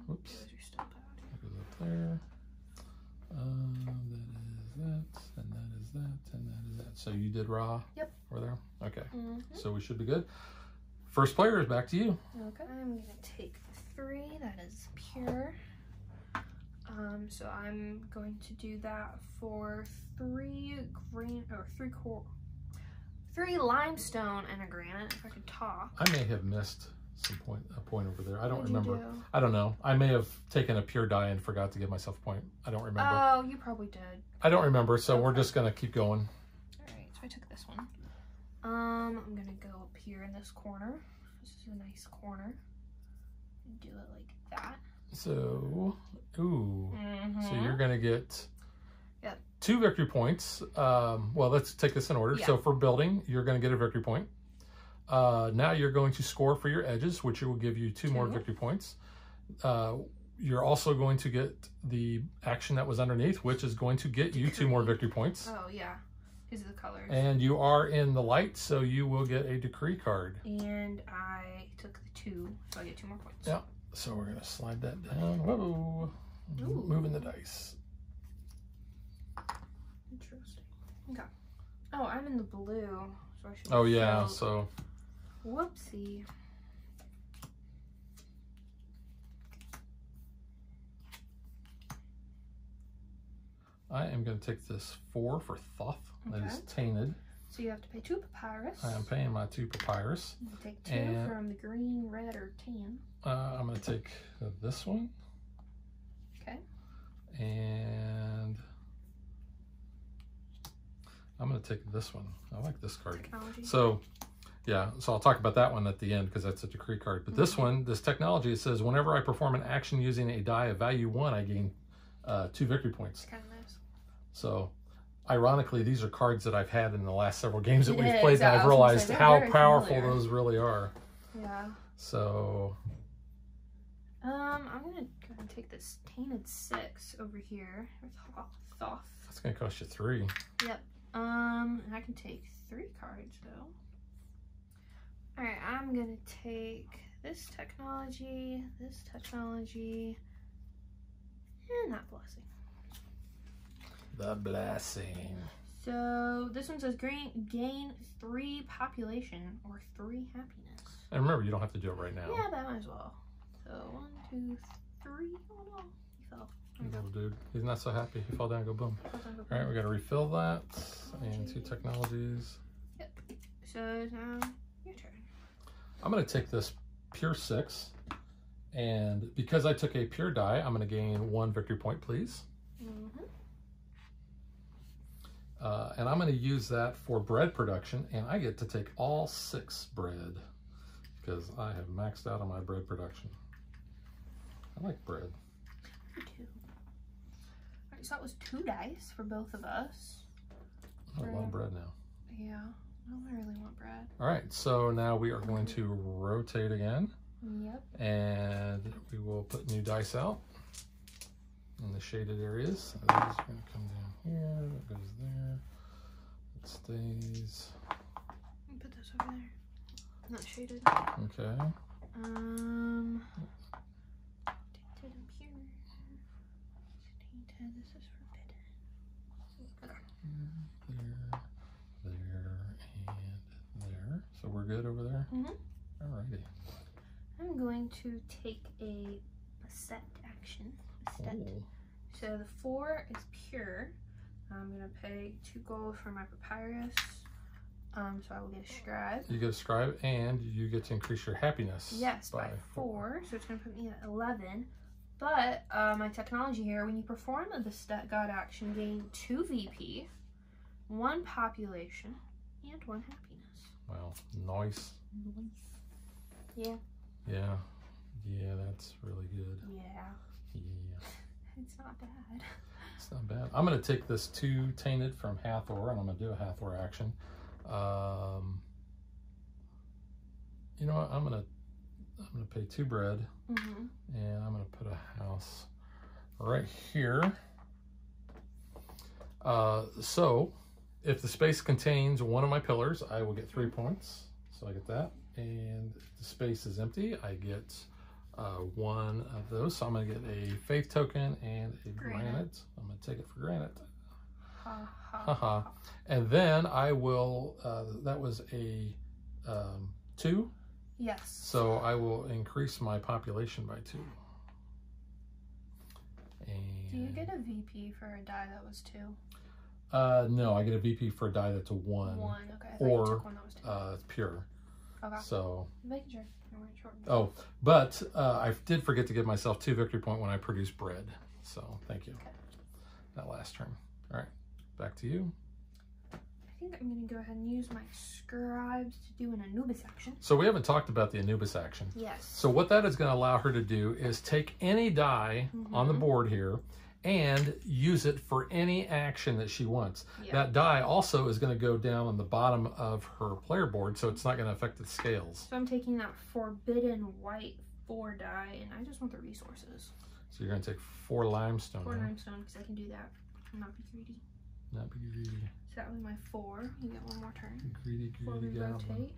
Whoops. Those are still bad. That goes up there. That is that, and that is that, and that is that. So you did raw? Yep. Over there? Okay. Mm-hmm. So we should be good. First player is back to you. Okay. I'm going to take 3. That is pure. So I'm going to do that for 3 green or 3 limestone and a granite. If I could talk. I may have missed a point over there. I don't What'd you remember. do? I don't know. I may have taken a pure die and forgot to give myself a point. I don't remember. Oh, you probably did. I don't remember, so we're Okay. just gonna keep going. Alright, so I took this one. I'm gonna go up here in this corner. This is a nice corner. Do it like that. So, ooh. So Mm-hmm. you're gonna get Yep. 2 victory points. Well, let's take this in order. Yeah. So for building, you're gonna get a victory point. Now you're going to score for your edges, which will give you 2 more 2. victory points. you're also going to get the action that was underneath, which is going to get you 2 more victory points. Oh, yeah. These are the colors. And you are in the light, so you will get a decree card. And I took the 2, so I get 2 more points. Yeah. So we're going to slide that down. Whoa. Ooh. Moving the dice. Interesting. Okay. Oh, I'm in the blue, so I should. Oh, yeah. So. Whoopsie. I am going to take this 4 for Thoth. That is Okay. tainted. So you have to pay 2 papyrus. I am paying my 2 papyrus. You take 2 And- from the green, red, or tan. I'm going to take this one. Okay. And I'm going to take this one. I like this card. Technology. So, yeah, so I'll talk about that one at the end because that's a decree card. But this one, this technology, it says whenever I perform an action using a die of value 1, I gain 2 victory points. Kind of nice. So, ironically, these are cards that I've had in the last several games that It we've is, played, yeah, and I I've was gonna realized say, they're how very powerful familiar. those really are. Yeah. So, I'm gonna go and take this tainted 6 over here with Thoth. that's going to cost you 3. Yep. And I can take 3 cards though. Alright, I'm gonna take this technology, and that blessing. The blessing. So this one says gain 3 population or 3 happiness. And remember, you don't have to do it right now. Yeah, but I might as well. So 1, 2, 3. Oh no, he fell. Little dude. He's not so happy. He fell down, go boom. Hold on, All right, we got to refill that. And 2 technologies. Yep. So now your turn. I'm going to take this pure 6. And because I took a pure die, I'm going to gain 1 victory point, please. Mm-hmm. And I'm going to use that for bread production. And I get to take all 6 bread because I have maxed out on my bread production. I like bread. Me too. Alright, so that was 2 dice for both of us. I love bread now. Yeah, I really want bread. All right, so now we are going to rotate again. Yep. And we will put new dice out in the shaded areas. So these are going to come down here. That goes there. It stays. Put this over there. Not shaded. Okay. Tainted and pure. Tainted. This is forbidden. Okay. There, and there. So we're good over there? Mhm. Alrighty. I'm going to take a set action. A set. Oh. So the 4 is pure. I'm gonna pay 2 gold for my papyrus. So I will get a scribe. You get a scribe and you get to increase your happiness. Yes, by 4. So it's gonna put me at 11. But my technology here, when you perform the stat god action, gain 2 VP, 1 population, and 1 happiness. Wow, nice. Yeah. Yeah. Yeah, that's really good. Yeah. Yeah. It's not bad. It's not bad. I'm going to take this 2 tainted from Hathor, and I'm going to do a Hathor action. You know what? I'm going to pay 2 bread, Mm-hmm. and I'm going to put a house right here. So if the space contains one of my pillars, I will get 3 points. So I get that. And if the space is empty, I get 1 of those. So I'm going to get a faith token and a granite. I'm going to take it for granite. Ha ha. Haha. And then I will, that was a 2. Yes. So I will increase my population by 2. And Do you get a VP for a die that was 2? no, I get a VP for a die that's a 1. 1, okay. I thought Or you took one that was 2. it's pure. Okay. So, Making sure you weren't short. oh, but I did forget to give myself 2 victory point when I produced bread. So thank you. Okay. That last turn. All right, back to you. I think I'm going to go ahead and use my scribes to do an Anubis action. So we haven't talked about the Anubis action. Yes. So what that is going to allow her to do is take any die on the board here and use it for any action that she wants. Yeah. That die also is going to go down on the bottom of her player board, so it's not going to affect the scales. So I'm taking that forbidden white 4 die, and I just want the resources. So you're going to take 4 limestone. 4 limestone, because I can do that. I'll not be greedy. Not be greedy. So that was my 4. You get 1 more turn. Greedy, Before greedy we goblin. rotate.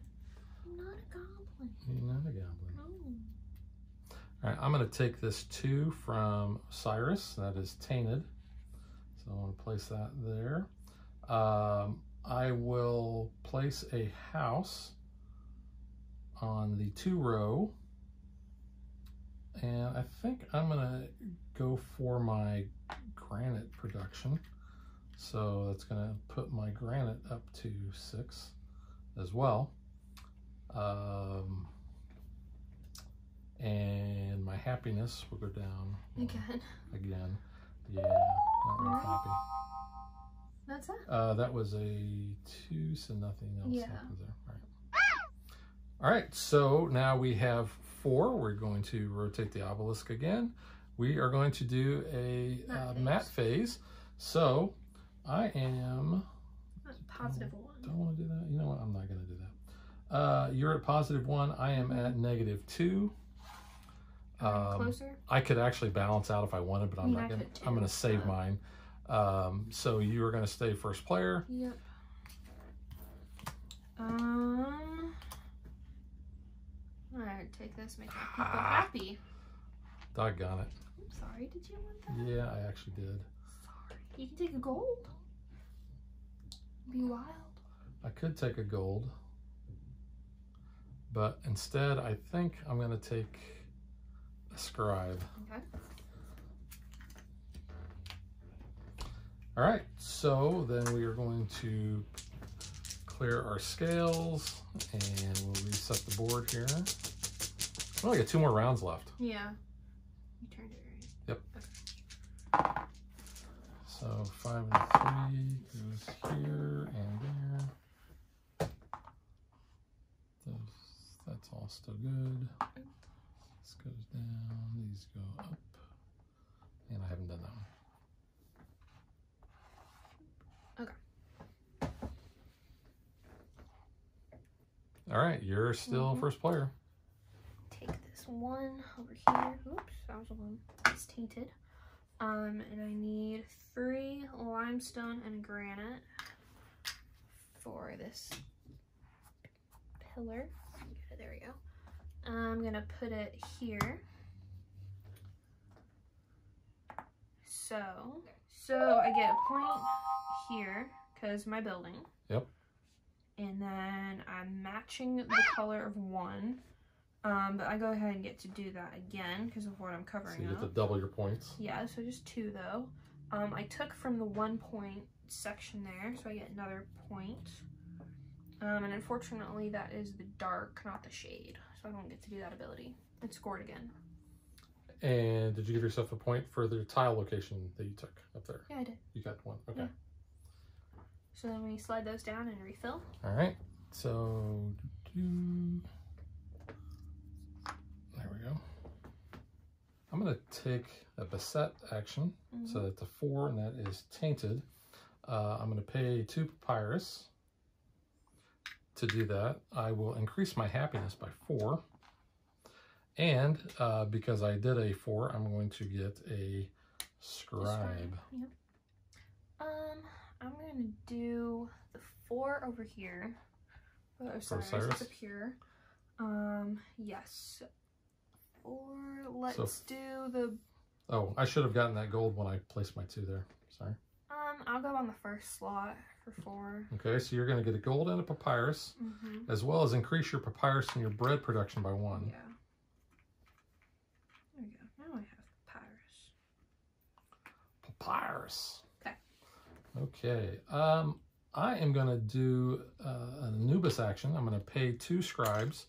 I'm not a goblin. You're not a goblin. No. All right, I'm going to take this 2 from Cyrus. That is tainted. So I'm going to place that there. I will place a house on the 2 row. And I think I'm going to go for my granite production. So that's going to put my granite up to 6 as well. And my happiness will go down again. Yeah, not real happy. That's it. That was a 2, so nothing else happens there. All right. All right, so now we have 4. We're going to rotate the obelisk again. We are going to do a matte phase. So I am +1. Don't want to do that. You know what? I'm not going to do that. You're at +1. I am at -2. Closer? I could actually balance out if I wanted, but I'm not going to. I'm going to save mine. So you are going to stay first player. Yep. Alright, take this, make my people happy. Doggone it. I'm sorry, did you want that? Yeah, I actually did. Sorry. You can take a gold. Be wild. I could take a gold, but instead I think I'm going to take a scribe. Okay. All right, so then we are going to clear our scales and we'll reset the board here. Oh, I got 2 more rounds left. Yeah. You turned it right. Yep. Okay. So 5 and 3 goes here and there. That's all still good. This goes down, these go up. And I haven't done that one. Okay. All right, you're still first player. Take this 1 over here. Oops, that was the one. It's tainted. And I need 3 limestone and granite for this pillar. There we go. I'm gonna put it here. So I get a point here because my building. Yep. And then I'm matching the color of 1. But I go ahead and get to do that again because of what I'm covering So you up. get to double your points. Yeah, so just 2 though. I took from the 1 point section there, so I get another point. And unfortunately that is the dark, not the shade. So I don't get to do that ability. It's scored again. And did you give yourself a point for the tile location that you took up there? Yeah, I did. You got 1, okay. Yeah. So then we slide those down and refill. All right, so there we go. I'm gonna take a beset action, so that's a 4 and that is tainted. I'm gonna pay 2 papyrus to do that. I will increase my happiness by 4. And because I did a 4, I'm going to get a scribe. Yep. I'm going to do the 4 over here. Oh, sorry, it's up here. Yes. Or let's do the... Oh, I should have gotten that gold when I placed my 2 there. Sorry. I'll go on the first slot for 4. Okay, so you're going to get a gold and a papyrus, as well as increase your papyrus and your bread production by 1. Yeah. There we go. Now I have papyrus. Papyrus. Okay. Okay. I am going to do an Anubis action. I'm going to pay 2 scribes,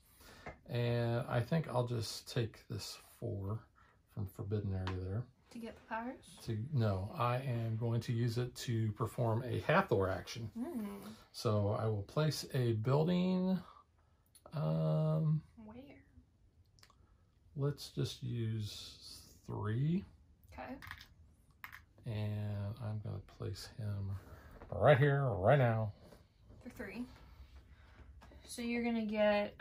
and I think I'll just take this 4 from Forbidden Area there. To get papyrus? No, I am going to use it to perform a Hathor action. So I will place a building. Where? Let's just use 3. Okay. And I'm going to place him right here, right now. For 3. So you're going to get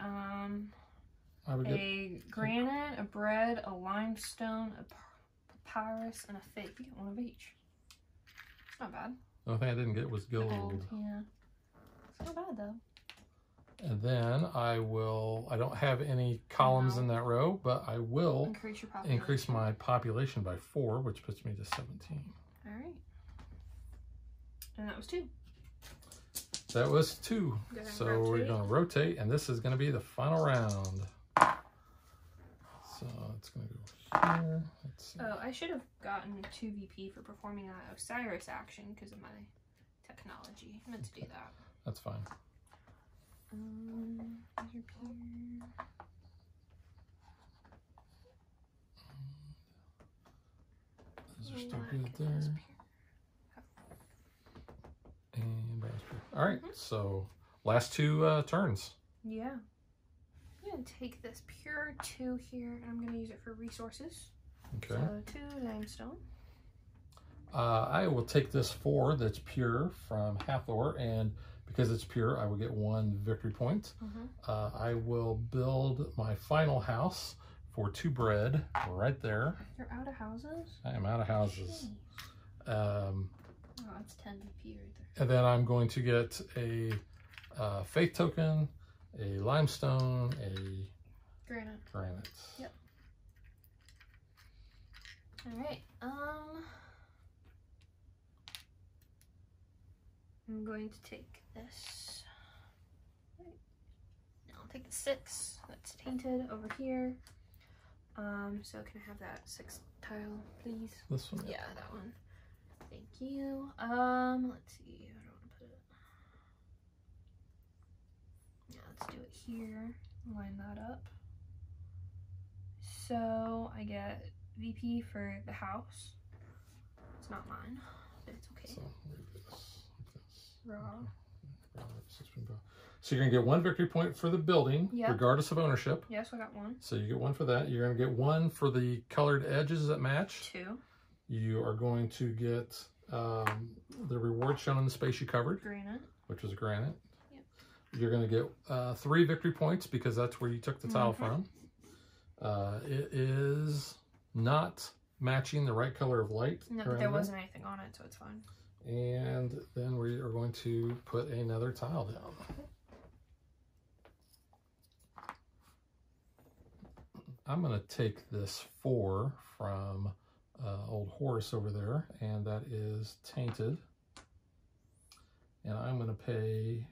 a granite, a bread, a limestone, a papyrus, and a fig. You get one of each. It's not bad. The only thing I didn't get was gold. Yeah. It's not bad though. And then I don't have any columns in that row, but I will Increase your population. increase my population by 4, which puts me to 17. All right. And that was 2. That was 2. Go ahead and So rotate. we're going to rotate, and this is going to be the final round. So it's going to go here. Let's see. Oh, I should have gotten 2 VP for performing that Osiris action because of my technology. I meant to do that. That's fine. Here's your peer. Those are still Black good and this there. peer. And bonus peer. All right, so last 2 turns. Yeah. I'm going to take this pure 2 here, and I'm going to use it for resources. Okay. So 2 limestone. I will take this 4 that's pure from Hathor, and because it's pure, I will get 1 victory point. I will build my final house for 2 bread right there. You're out of houses? I am out of houses. Oh, that's 10 VP right there. And then I'm going to get a faith token, a limestone, a Granite. granite. Yep. All right. I'm going to take this. I'll take the 6 that's tainted over here. So can I have that 6 tile, please? This one? Yeah, that one. Thank you. Let's see. I don't want to put it. Yeah, let's do it here. Line that up. So I get VP for the house. It's not mine, but it's okay. So move this like this. Raw. So you're going to get 1 victory point for the building, Yep. regardless of ownership. Yes, I got 1. So you get 1 for that. You're going to get 1 for the colored edges that match. 2. You are going to get the reward shown in the space you covered, Granite. which was granite. Yep. You're going to get 3 victory points because that's where you took the tile from. It is not matching the right color of light. No, but around there it. wasn't anything on it, so it's fine. And then we are going to put another tile down. I'm going to take this 4 from Old Horse over there, and that is tainted. And I'm going to pay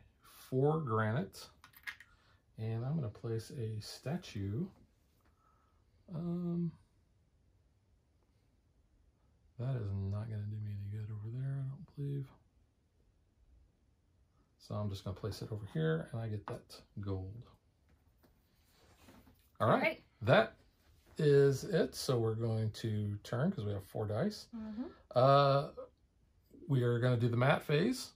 4 granite, and I'm going to place a statue. That is not going to do me any good over there, I don't believe. So I'm just going to place it over here, and I get that gold. All right. That is it. So we're going to turn because we have 4 dice. We are going to do the mat phase.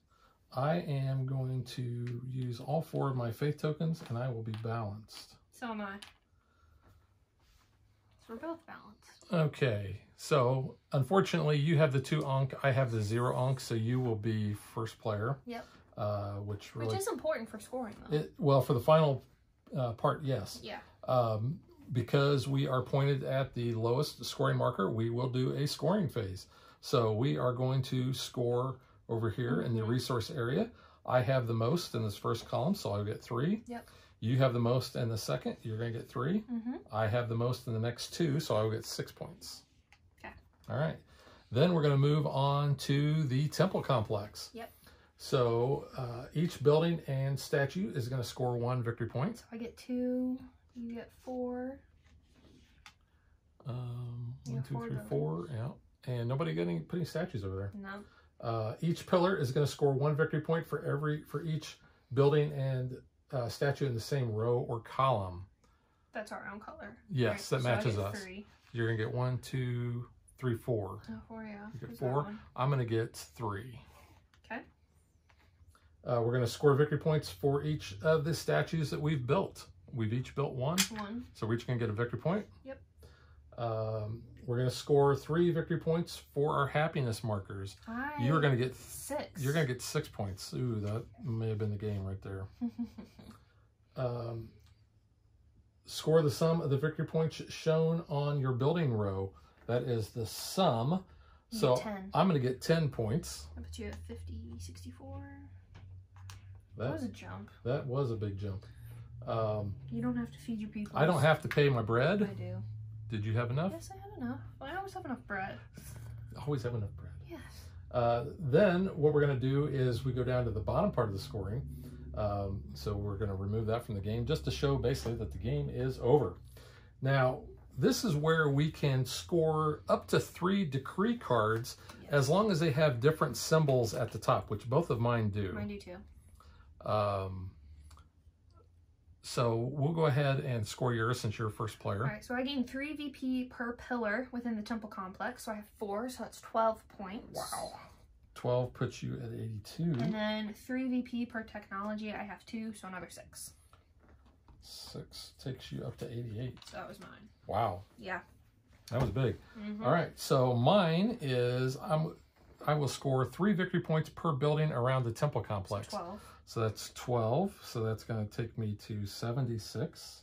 I am going to use all 4 of my faith tokens, and I will be balanced. So am I. So we're both balanced. Okay. So unfortunately, you have the 2 Ankh. I have the 0 Ankh, so you will be first player. Yep. Which is important for scoring, though. Well, for the final part, yes. Yeah. Because we are pointed at the lowest scoring marker, we will do a scoring phase. So we are going to score over here in the resource area. I have the most in this first column, so I'll get 3. Yep. You have the most in the second, you're going to get 3. I have the most in the next 2, so I will get 6 points. Okay. All right. Then we're going to move on to the temple complex. Yep. So each building and statue is going to score 1 victory point. So I get 2, you get 4. 1, Yeah, 2, 3, 4 4. Yeah. And nobody putting statues over there. No. Each pillar is going to score 1 victory point for each building and statue in the same row or column. That's our own color. Yes, right? that matches so I get us. 3. You're going to get 1, 2, 3, 4. Oh, 4, yeah. You get Who's 4. that one? I'm going to get 3. Okay. We're going to score victory points for each of the statues that we've built. We've each built 1. 1. So we're each going to get a victory point. Yep. We're going to score 3 victory points for our happiness markers. You're going to get 6. You're going to get 6 points. Ooh, that may have been the game right there. Score the sum of the victory points shown on your building row. That is the sum. You So get 10. I'm going to get 10 points. I put you at 50, 64. That That was a jump. That was a big jump. You don't have to feed your people. I don't have to pay my bread. I do. Did you have enough? Yes, I have enough. I always have enough bread. Always have enough bread. Yes. Then what we're going to do is we go down to the bottom part of the scoring. So we're going to remove that from the game just to show basically that the game is over. Now, this is where we can score up to 3 decree cards as long as they have different symbols at the top, which both of mine do. Mine do too. So we'll go ahead and score yours since you're first player. All right, so I gain 3 VP per pillar within the temple complex. So I have 4, so that's 12 points. Wow. 12 puts you at 82. And then 3 VP per technology, I have 2, so another 6. 6 takes you up to 88. So that was mine. Wow. Yeah. That was big. All right, so mine is I will score 3 victory points per building around the temple complex. So 12. So that's 12. So that's going to take me to 76.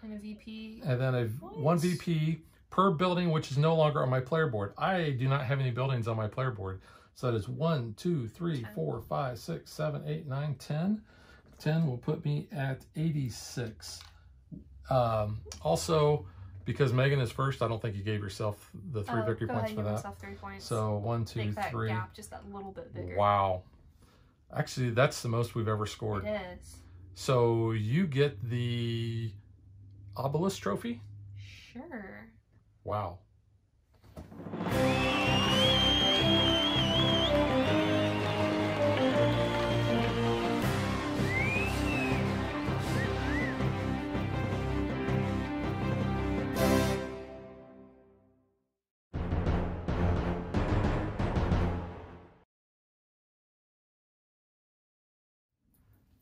And a VP. And then one VP per building, which is no longer on my player board. I do not have any buildings on my player board. So that is 1, 2, 3, 4, 5, 6, 7, 8, 9, 10. 10 will put me at 86. Also, because Megan is first, I don't think you gave yourself the 3 victory points for that. Myself 3 points. So 1, 2, Make that 3. gap just that little bit bigger. Wow. Actually, that's the most we've ever scored. It is. So you get the obelisk trophy? Sure. Wow.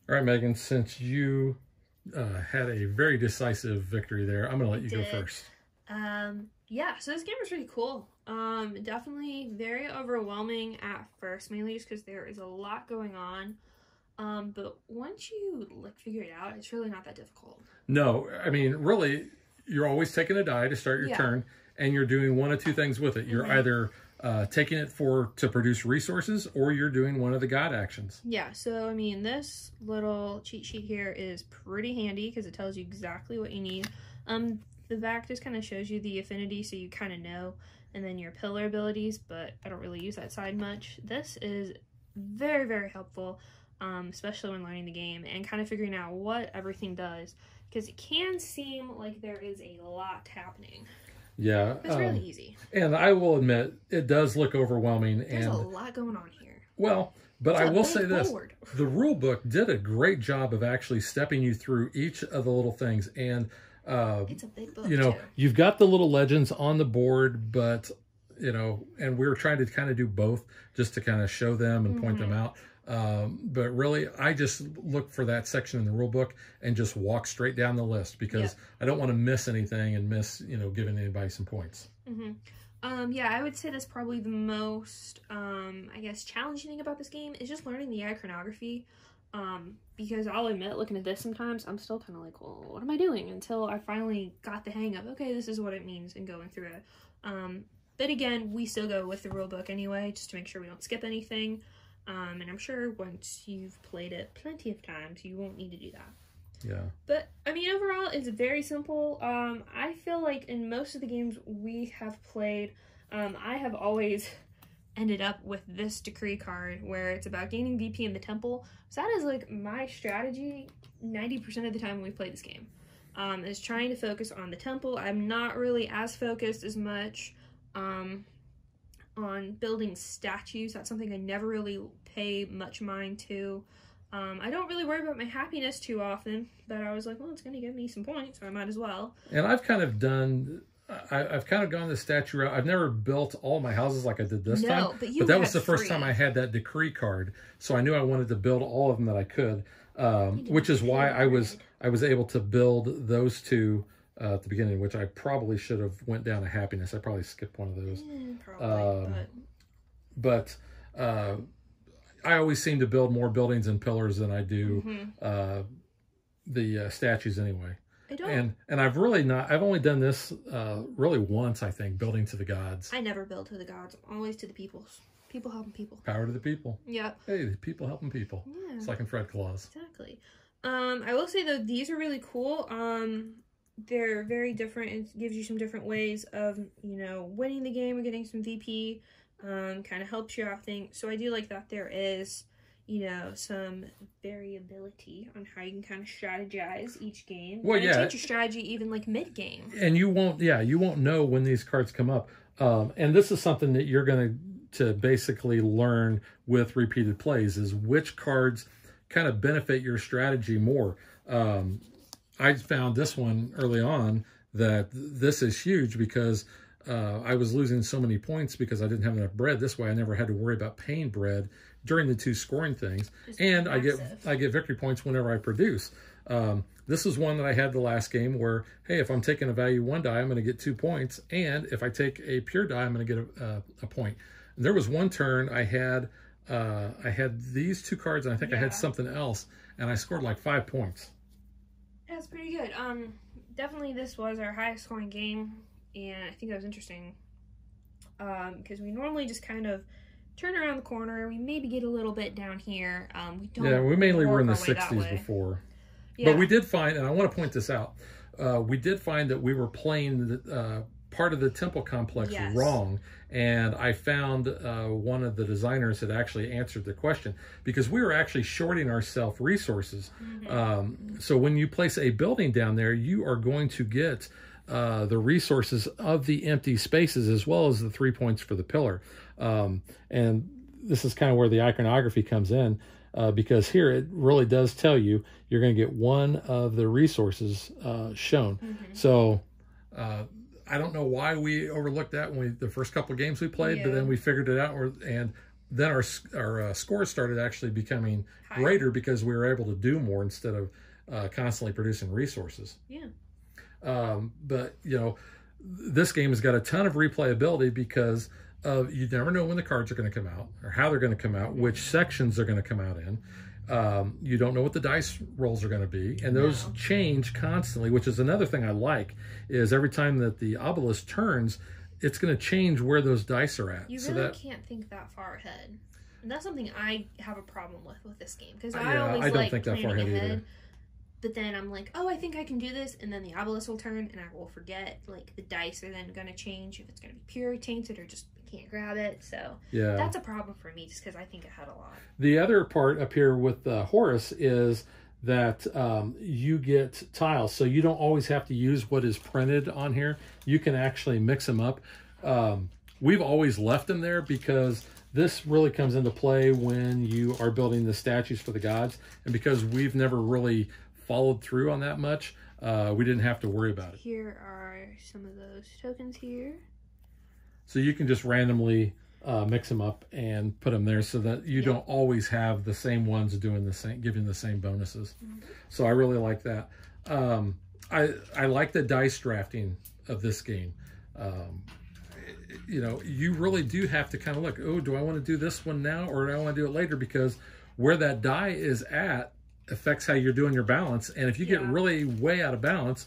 All right, Megan, since you had a very decisive victory there, I'm going to let you go first. Yeah, so this game was really cool. Definitely very overwhelming at first, mainly just because there is a lot going on. But once you figure it out, it's really not that difficult. No, I mean, really, you're always taking a die to start your turn, and you're doing one of 2 things with it. You're either taking it to produce resources, or you're doing one of the god actions. Yeah, so I mean, this little cheat sheet here is pretty handy because it tells you exactly what you need. The back just kind of shows you the affinity, so you kind of know, and then your pillar abilities, but I don't really use that side much. This is very, very helpful, especially when learning the game and kind of figuring out what everything does, because it can seem like there is a lot happening. Yeah. It's really easy. And I will admit, it does look overwhelming. There's a lot going on here. Well, but I will say this. The rule book did a great job of actually stepping you through each of the little things. And, it's a big book, you know, too. You've got the little legends on the board, but, you know, and we were trying to kind of do both just to kind of show them and point them out. But really, I just look for that section in the rule book and just walk straight down the list because I don't want to miss anything and miss, you know, giving anybody some points. Yeah, I would say that's probably the most, I guess, challenging thing about this game is just learning the iconography. Because I'll admit, looking at this sometimes, I'm still kind of like, well, what am I doing? Until I finally got the hang of, okay, this is what it means and going through it. But again, we still go with the rule book anyway, just to make sure we don't skip anything. And I'm sure once you've played it plenty of times, you won't need to do that. Yeah. But, I mean, overall, it's very simple. I feel like in most of the games we have played, I have always ended up with this decree card where it's about gaining VP in the temple. So that is, like, my strategy 90% of the time when we play this game. Is trying to focus on the temple. I'm not really as focused as much on building statues. That's something I never really pay much mind to. I don't really worry about my happiness too often, but I was like, well, it's going to give me some points, so I might as well. And I've kind of done, I've kind of gone the statue route. I've never built all my houses like I did this time. But that was the first time I had that decree card, so I knew I wanted to build all of them that I could, which is why I was able to build those 2 at the beginning, which I probably should have went down to happiness. I probably skipped one of those. Probably, but I always seem to build more buildings and pillars than I do the statues anyway. don't. And I've only done this really once, I think, building to the gods. I never build to the gods. I'm always to the peoples. People helping people. Power to the people. Yep. Hey, the people helping people. Yeah. It's like in Fred Claus. Exactly. I will say though, these are really cool. They're very different. It gives you some different ways of, you know, winning the game or getting some VP. Kind of helps you out things. So I do like that there is, you know, some variability on how you can kind of strategize each game. Well, yeah. Change your strategy even like mid-game. And you won't know when these cards come up. And this is something that you're going to basically learn with repeated plays is which cards kind of benefit your strategy more. I found this one early on that this is huge because I was losing so many points because I didn't have enough bread. This way I never had to worry about paying bread during the 2 scoring things. And I get victory points whenever I produce. This is one that I had the last game where, hey, if I'm taking a value 1 die, I'm going to get 2 points. And if I take a pure die, I'm going to get a point. And there was one turn I had these 2 cards, and I think I had something else, and I scored like 5 points. That's pretty good. Definitely this was our highest scoring game, and I think that was interesting. Because we normally just kind of turn around the corner. We maybe get a little bit down here. We don't. Yeah, we mainly were in the 60s before. Yeah. But we did find, and I want to point this out, we did find that we were playing the, part of the temple complex wrong. And I found one of the designers had actually answered the question because we were actually shorting ourselves resources. Mm-hmm. So when you place a building down there, you are going to get the resources of the empty spaces as well as the 3 points for the pillar. And this is kind of where the iconography comes in because here it really does tell you you're going to get one of the resources shown. Mm-hmm. So I don't know why we overlooked that when the first couple of games we played, but then we figured it out, and then our scores started actually becoming greater because we were able to do more instead of constantly producing resources. Yeah. But you know, this game has got a ton of replayability because of you never know when the cards are going to come out or how they're going to come out, which sections they're going to come out in. You don't know what the dice rolls are going to be, and those change constantly, which is another thing I like, is every time that the obelisk turns, it's going to change where those dice are at. You really can't think that far ahead. And that's something I have a problem with this game, because I always don't think that far ahead either. But then I'm like, oh, I think I can do this, and then the obelisk will turn, and I will forget, like, the dice are then going to change, if it's going to be pure tainted or just can't grab it. So that's a problem for me, just because I think ahead a lot. The other part up here with Horus is that you get tiles, so you don't always have to use what is printed on here. You can actually mix them up. We've always left them there because this really comes into play when you are building the statues for the gods, and because we've never really followed through on that much, we didn't have to worry about it. Here are some of those tokens here. So you can just randomly mix them up and put them there so that you don't always have the same ones doing the same, giving the same bonuses. Mm-hmm. So I really like that. I like the dice drafting of this game. You know, you really do have to kind of look, oh, do I want to do this one now or do I want to do it later? Because where that die is at affects how you're doing your balance. And if you get really way out of balance,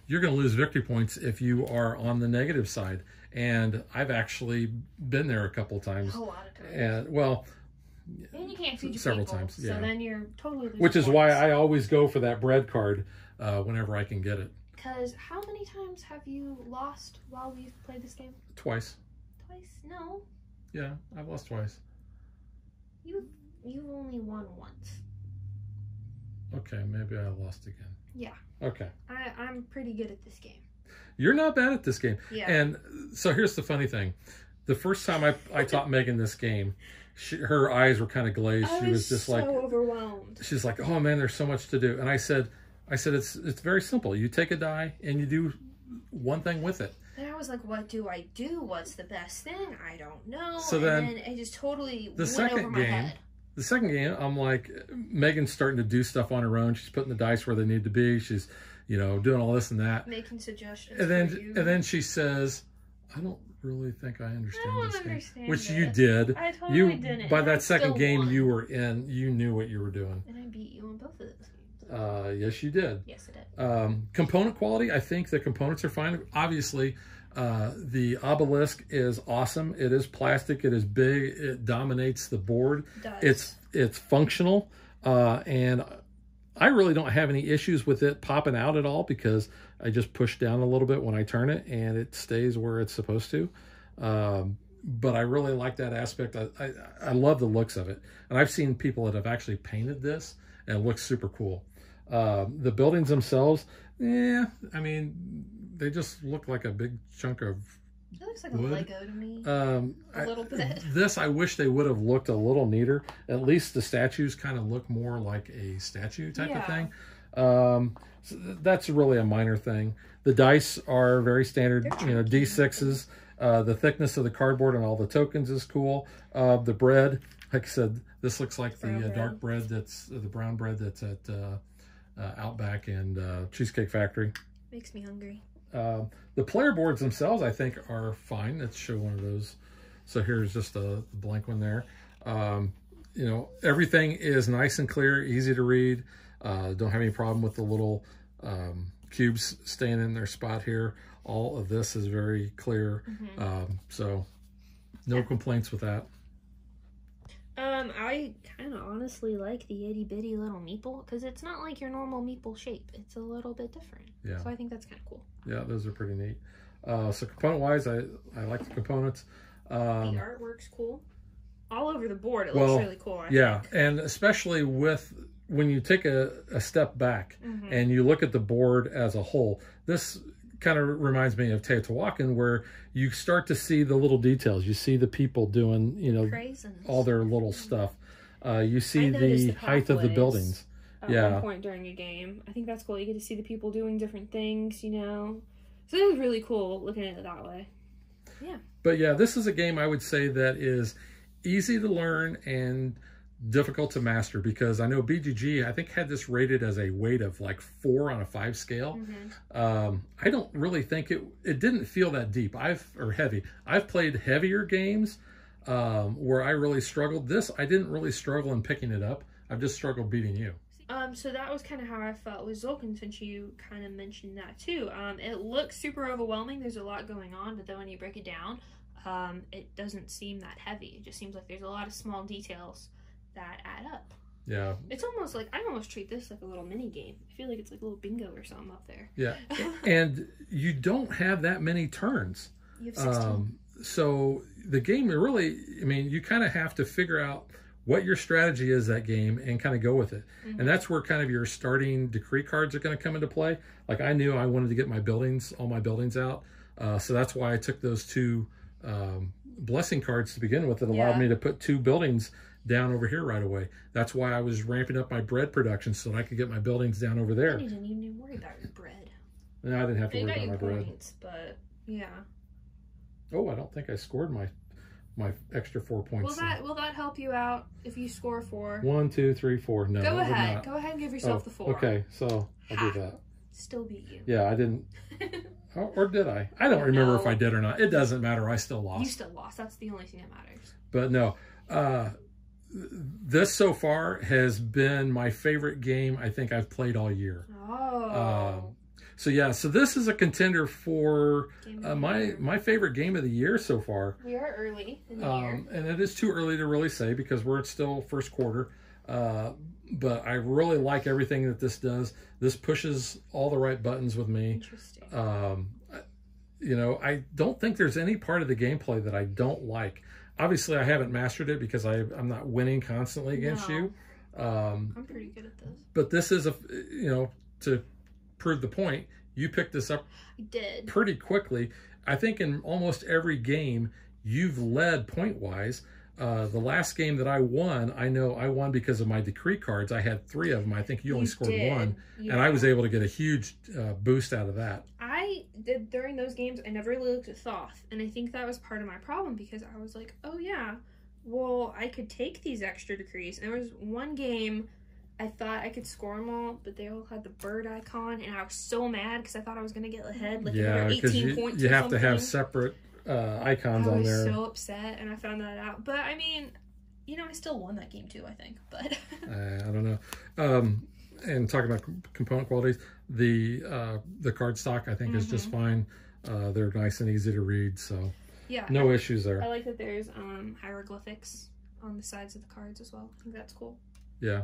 you're going to lose victory points if you are on the negative side. And I've actually been there a couple of times. A lot of times. And, well, and you can't feed your several people, times. So then you're totally losing Which is points. why I always go for that bread card whenever I can get it. Because how many times have you lost while we've played this game? Twice. Twice? No. Yeah, I've lost twice. You've only won once. Okay, maybe I lost again. Yeah. Okay. I'm pretty good at this game. You're not bad at this game. Yeah. And so here's the funny thing. The first time I taught Megan this game, her eyes were kind of glazed. She was just like so overwhelmed. She's like, oh man, there's so much to do. And I said it's very simple. You take a die and you do one thing with it. And I was like, what do I do? What's the best thing? I don't know. So and then it just totally the went second over my game, head. The second game, I'm like, Megan's starting to do stuff on her own. She's putting the dice where they need to be. She's, doing all this and that. Making suggestions. And then she says, I don't really think I understand this game. Which you it. did. I totally didn't. By and that I second still game won. you were in, you knew what you were doing. And I beat you on both of those games. Yes, you did. Yes, it did. Component quality, I think the components are fine. Obviously, the obelisk is awesome. It is plastic. It is big. It dominates the board. It does. It's functional, and I really don't have any issues with it popping out at all because I just push down a little bit when I turn it, and it stays where it's supposed to. But I really like that aspect. I love the looks of it, and I've seen people that have actually painted this, and it looks super cool. The buildings themselves, yeah, I mean, they just look like a big chunk of It looks like wood. a Lego to me. A little bit. This, I wish they would have looked a little neater. At least the statues kind of look more like a statue type of thing. So that's really a minor thing. The dice are very standard, D6s. The thickness of the cardboard and all the tokens is cool. The bread, like I said, this looks like the dark bread that's the brown bread that's at Outback and Cheesecake Factory. Makes me hungry. The player boards themselves, I think, are fine. Let's show one of those. So here's just a blank one there. Everything is nice and clear, easy to read. Don't have any problem with the little cubes staying in their spot here. All of this is very clear. So no complaints with that. I kind of honestly like the itty bitty little meeple because it's not like your normal meeple shape. It's a little bit different. Yeah. So I think that's kind of cool. Yeah, those are pretty neat. So component wise, I like the components. The artwork's cool. All over the board, it looks really cool. I think. And especially when you take a step back and you look at the board as a whole, this kind of reminds me of Teotihuacan, where you start to see the little details. You see the people doing, all their little stuff. You see the height of the buildings. At one point during a game. I think that's cool. You get to see the people doing different things, So it was really cool looking at it that way. Yeah. But yeah, this is a game I would say that is easy to learn and difficult to master, because I know BGG, I think, had this rated as a weight of like 4 on a 5 scale. I don't really think it didn't feel that deep or heavy. I've played heavier games where I really struggled. This, I didn't really struggle in picking it up. I've just struggled beating you. So that was kind of how I felt with Zulkin, since you kind of mentioned that too. It looks super overwhelming. There's a lot going on, but then when you break it down, it doesn't seem that heavy. It just seems like there's a lot of small details that add up. Yeah. It's almost like, I almost treat this like a little mini game. I feel like it's like a little bingo or something up there. Yeah. And you don't have that many turns. You have 16. So the game really, you kind of have to figure out what your strategy is that game and kind of go with it. And that's where kind of your starting decree cards are going to come into play. Like, I knew I wanted to get all my buildings out. So that's why I took those 2 blessing cards to begin with. It allowed me to put 2 buildings down over here right away. That's why I was ramping up my bread production so that I could get my buildings down over there. You didn't even worry about your bread. No, I didn't have to worry about my bread. Points, but yeah. Oh, I don't think I scored my extra 4 points. Will that help you out if you score 4? 1, 2, 3, 4. No, Go ahead and give yourself the 4. Okay, so I'll do that. Still beat you. Yeah, I didn't. Or did I? I don't remember if I did or not. It doesn't matter. I still lost. You still lost. That's the only thing that matters. But no, this so far has been my favorite game I think I've played all year. Oh. So this is a contender for my favorite game of the year so far. We are early in the year. And it is too early to really say because we're still first quarter. But I really like everything that this does. This pushes all the right buttons with me. Interesting. I don't think there's any part of the gameplay that I don't like. Obviously, I haven't mastered it because I'm not winning constantly against you. I'm pretty good at this. But this is to prove the point, you picked this up pretty quickly. I think in almost every game, you've led point-wise. The last game that I won, I know I won because of my decree cards. I had 3 of them. I think you only scored 1. Yeah. And I was able to get a huge boost out of that. I did during those games. I never really looked at Thoth. And I think that was part of my problem because I was like, oh yeah, well, I could take these extra decrees. And there was one game I thought I could score them all, but they all had the bird icon. And I was so mad because I thought I was going to get ahead. Like, yeah, because you have to have separate icons on there. I was so upset, and I found that out. But I mean, I still won that game too, I think. But I don't know. and talking about component qualities, the cardstock I think is just fine. They're nice and easy to read, so yeah, no issues there. I like that there's hieroglyphics on the sides of the cards as well. I think that's cool. Yeah.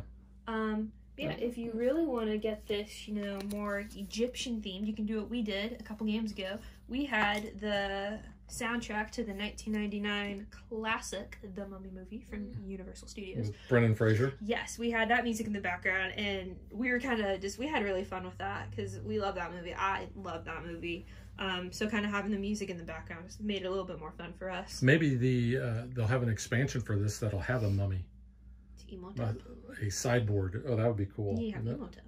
Yeah, if you really want to get this, you know, more Egyptian themed, you can do what we did a couple games ago. We had the soundtrack to the 1999 classic The Mummy movie from Universal Studios. With Brendan Fraser. Yes, we had that music in the background, and we were kind of we had really fun with that because we love that movie. I love that movie. So kind of having the music in the background just made it a little bit more fun for us. Maybe they'll have an expansion for this that'll have a mummy. A sideboard. Oh, that would be cool. Yeah, Emoto.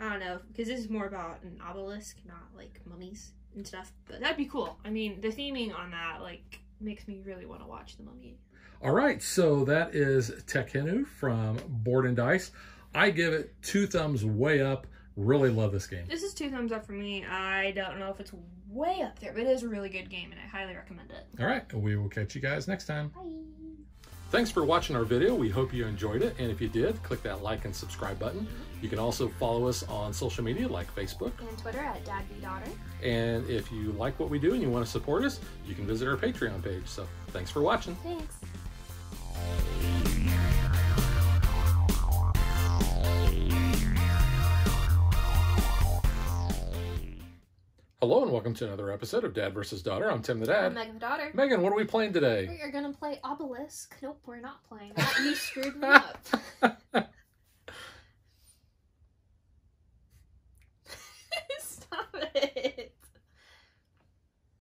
I don't know, because this is more about an obelisk, not like mummies and stuff. But that'd be cool. I mean, the theming on that like makes me really want to watch The Mummy. All right, so that is Tekhenu from Board and Dice. I give it 2 thumbs way up. Really love this game. This is 2 thumbs up for me. I don't know if it's way up there, but it is a really good game, and I highly recommend it. All right, we will catch you guys next time. Bye. Thanks for watching our video. We hope you enjoyed it. And if you did, click that like and subscribe button. You can also follow us on social media like Facebook And Twitter at DadBeDaughter. And if you like what we do and you want to support us, you can visit our Patreon page. So thanks for watching. Thanks. Hello and welcome to another episode of Dad vs. Daughter. I'm Tim the Dad. I'm Megan the daughter. Megan, what are we playing today? We are gonna play Obelisk. Nope, we're not playing that. You screwed me up.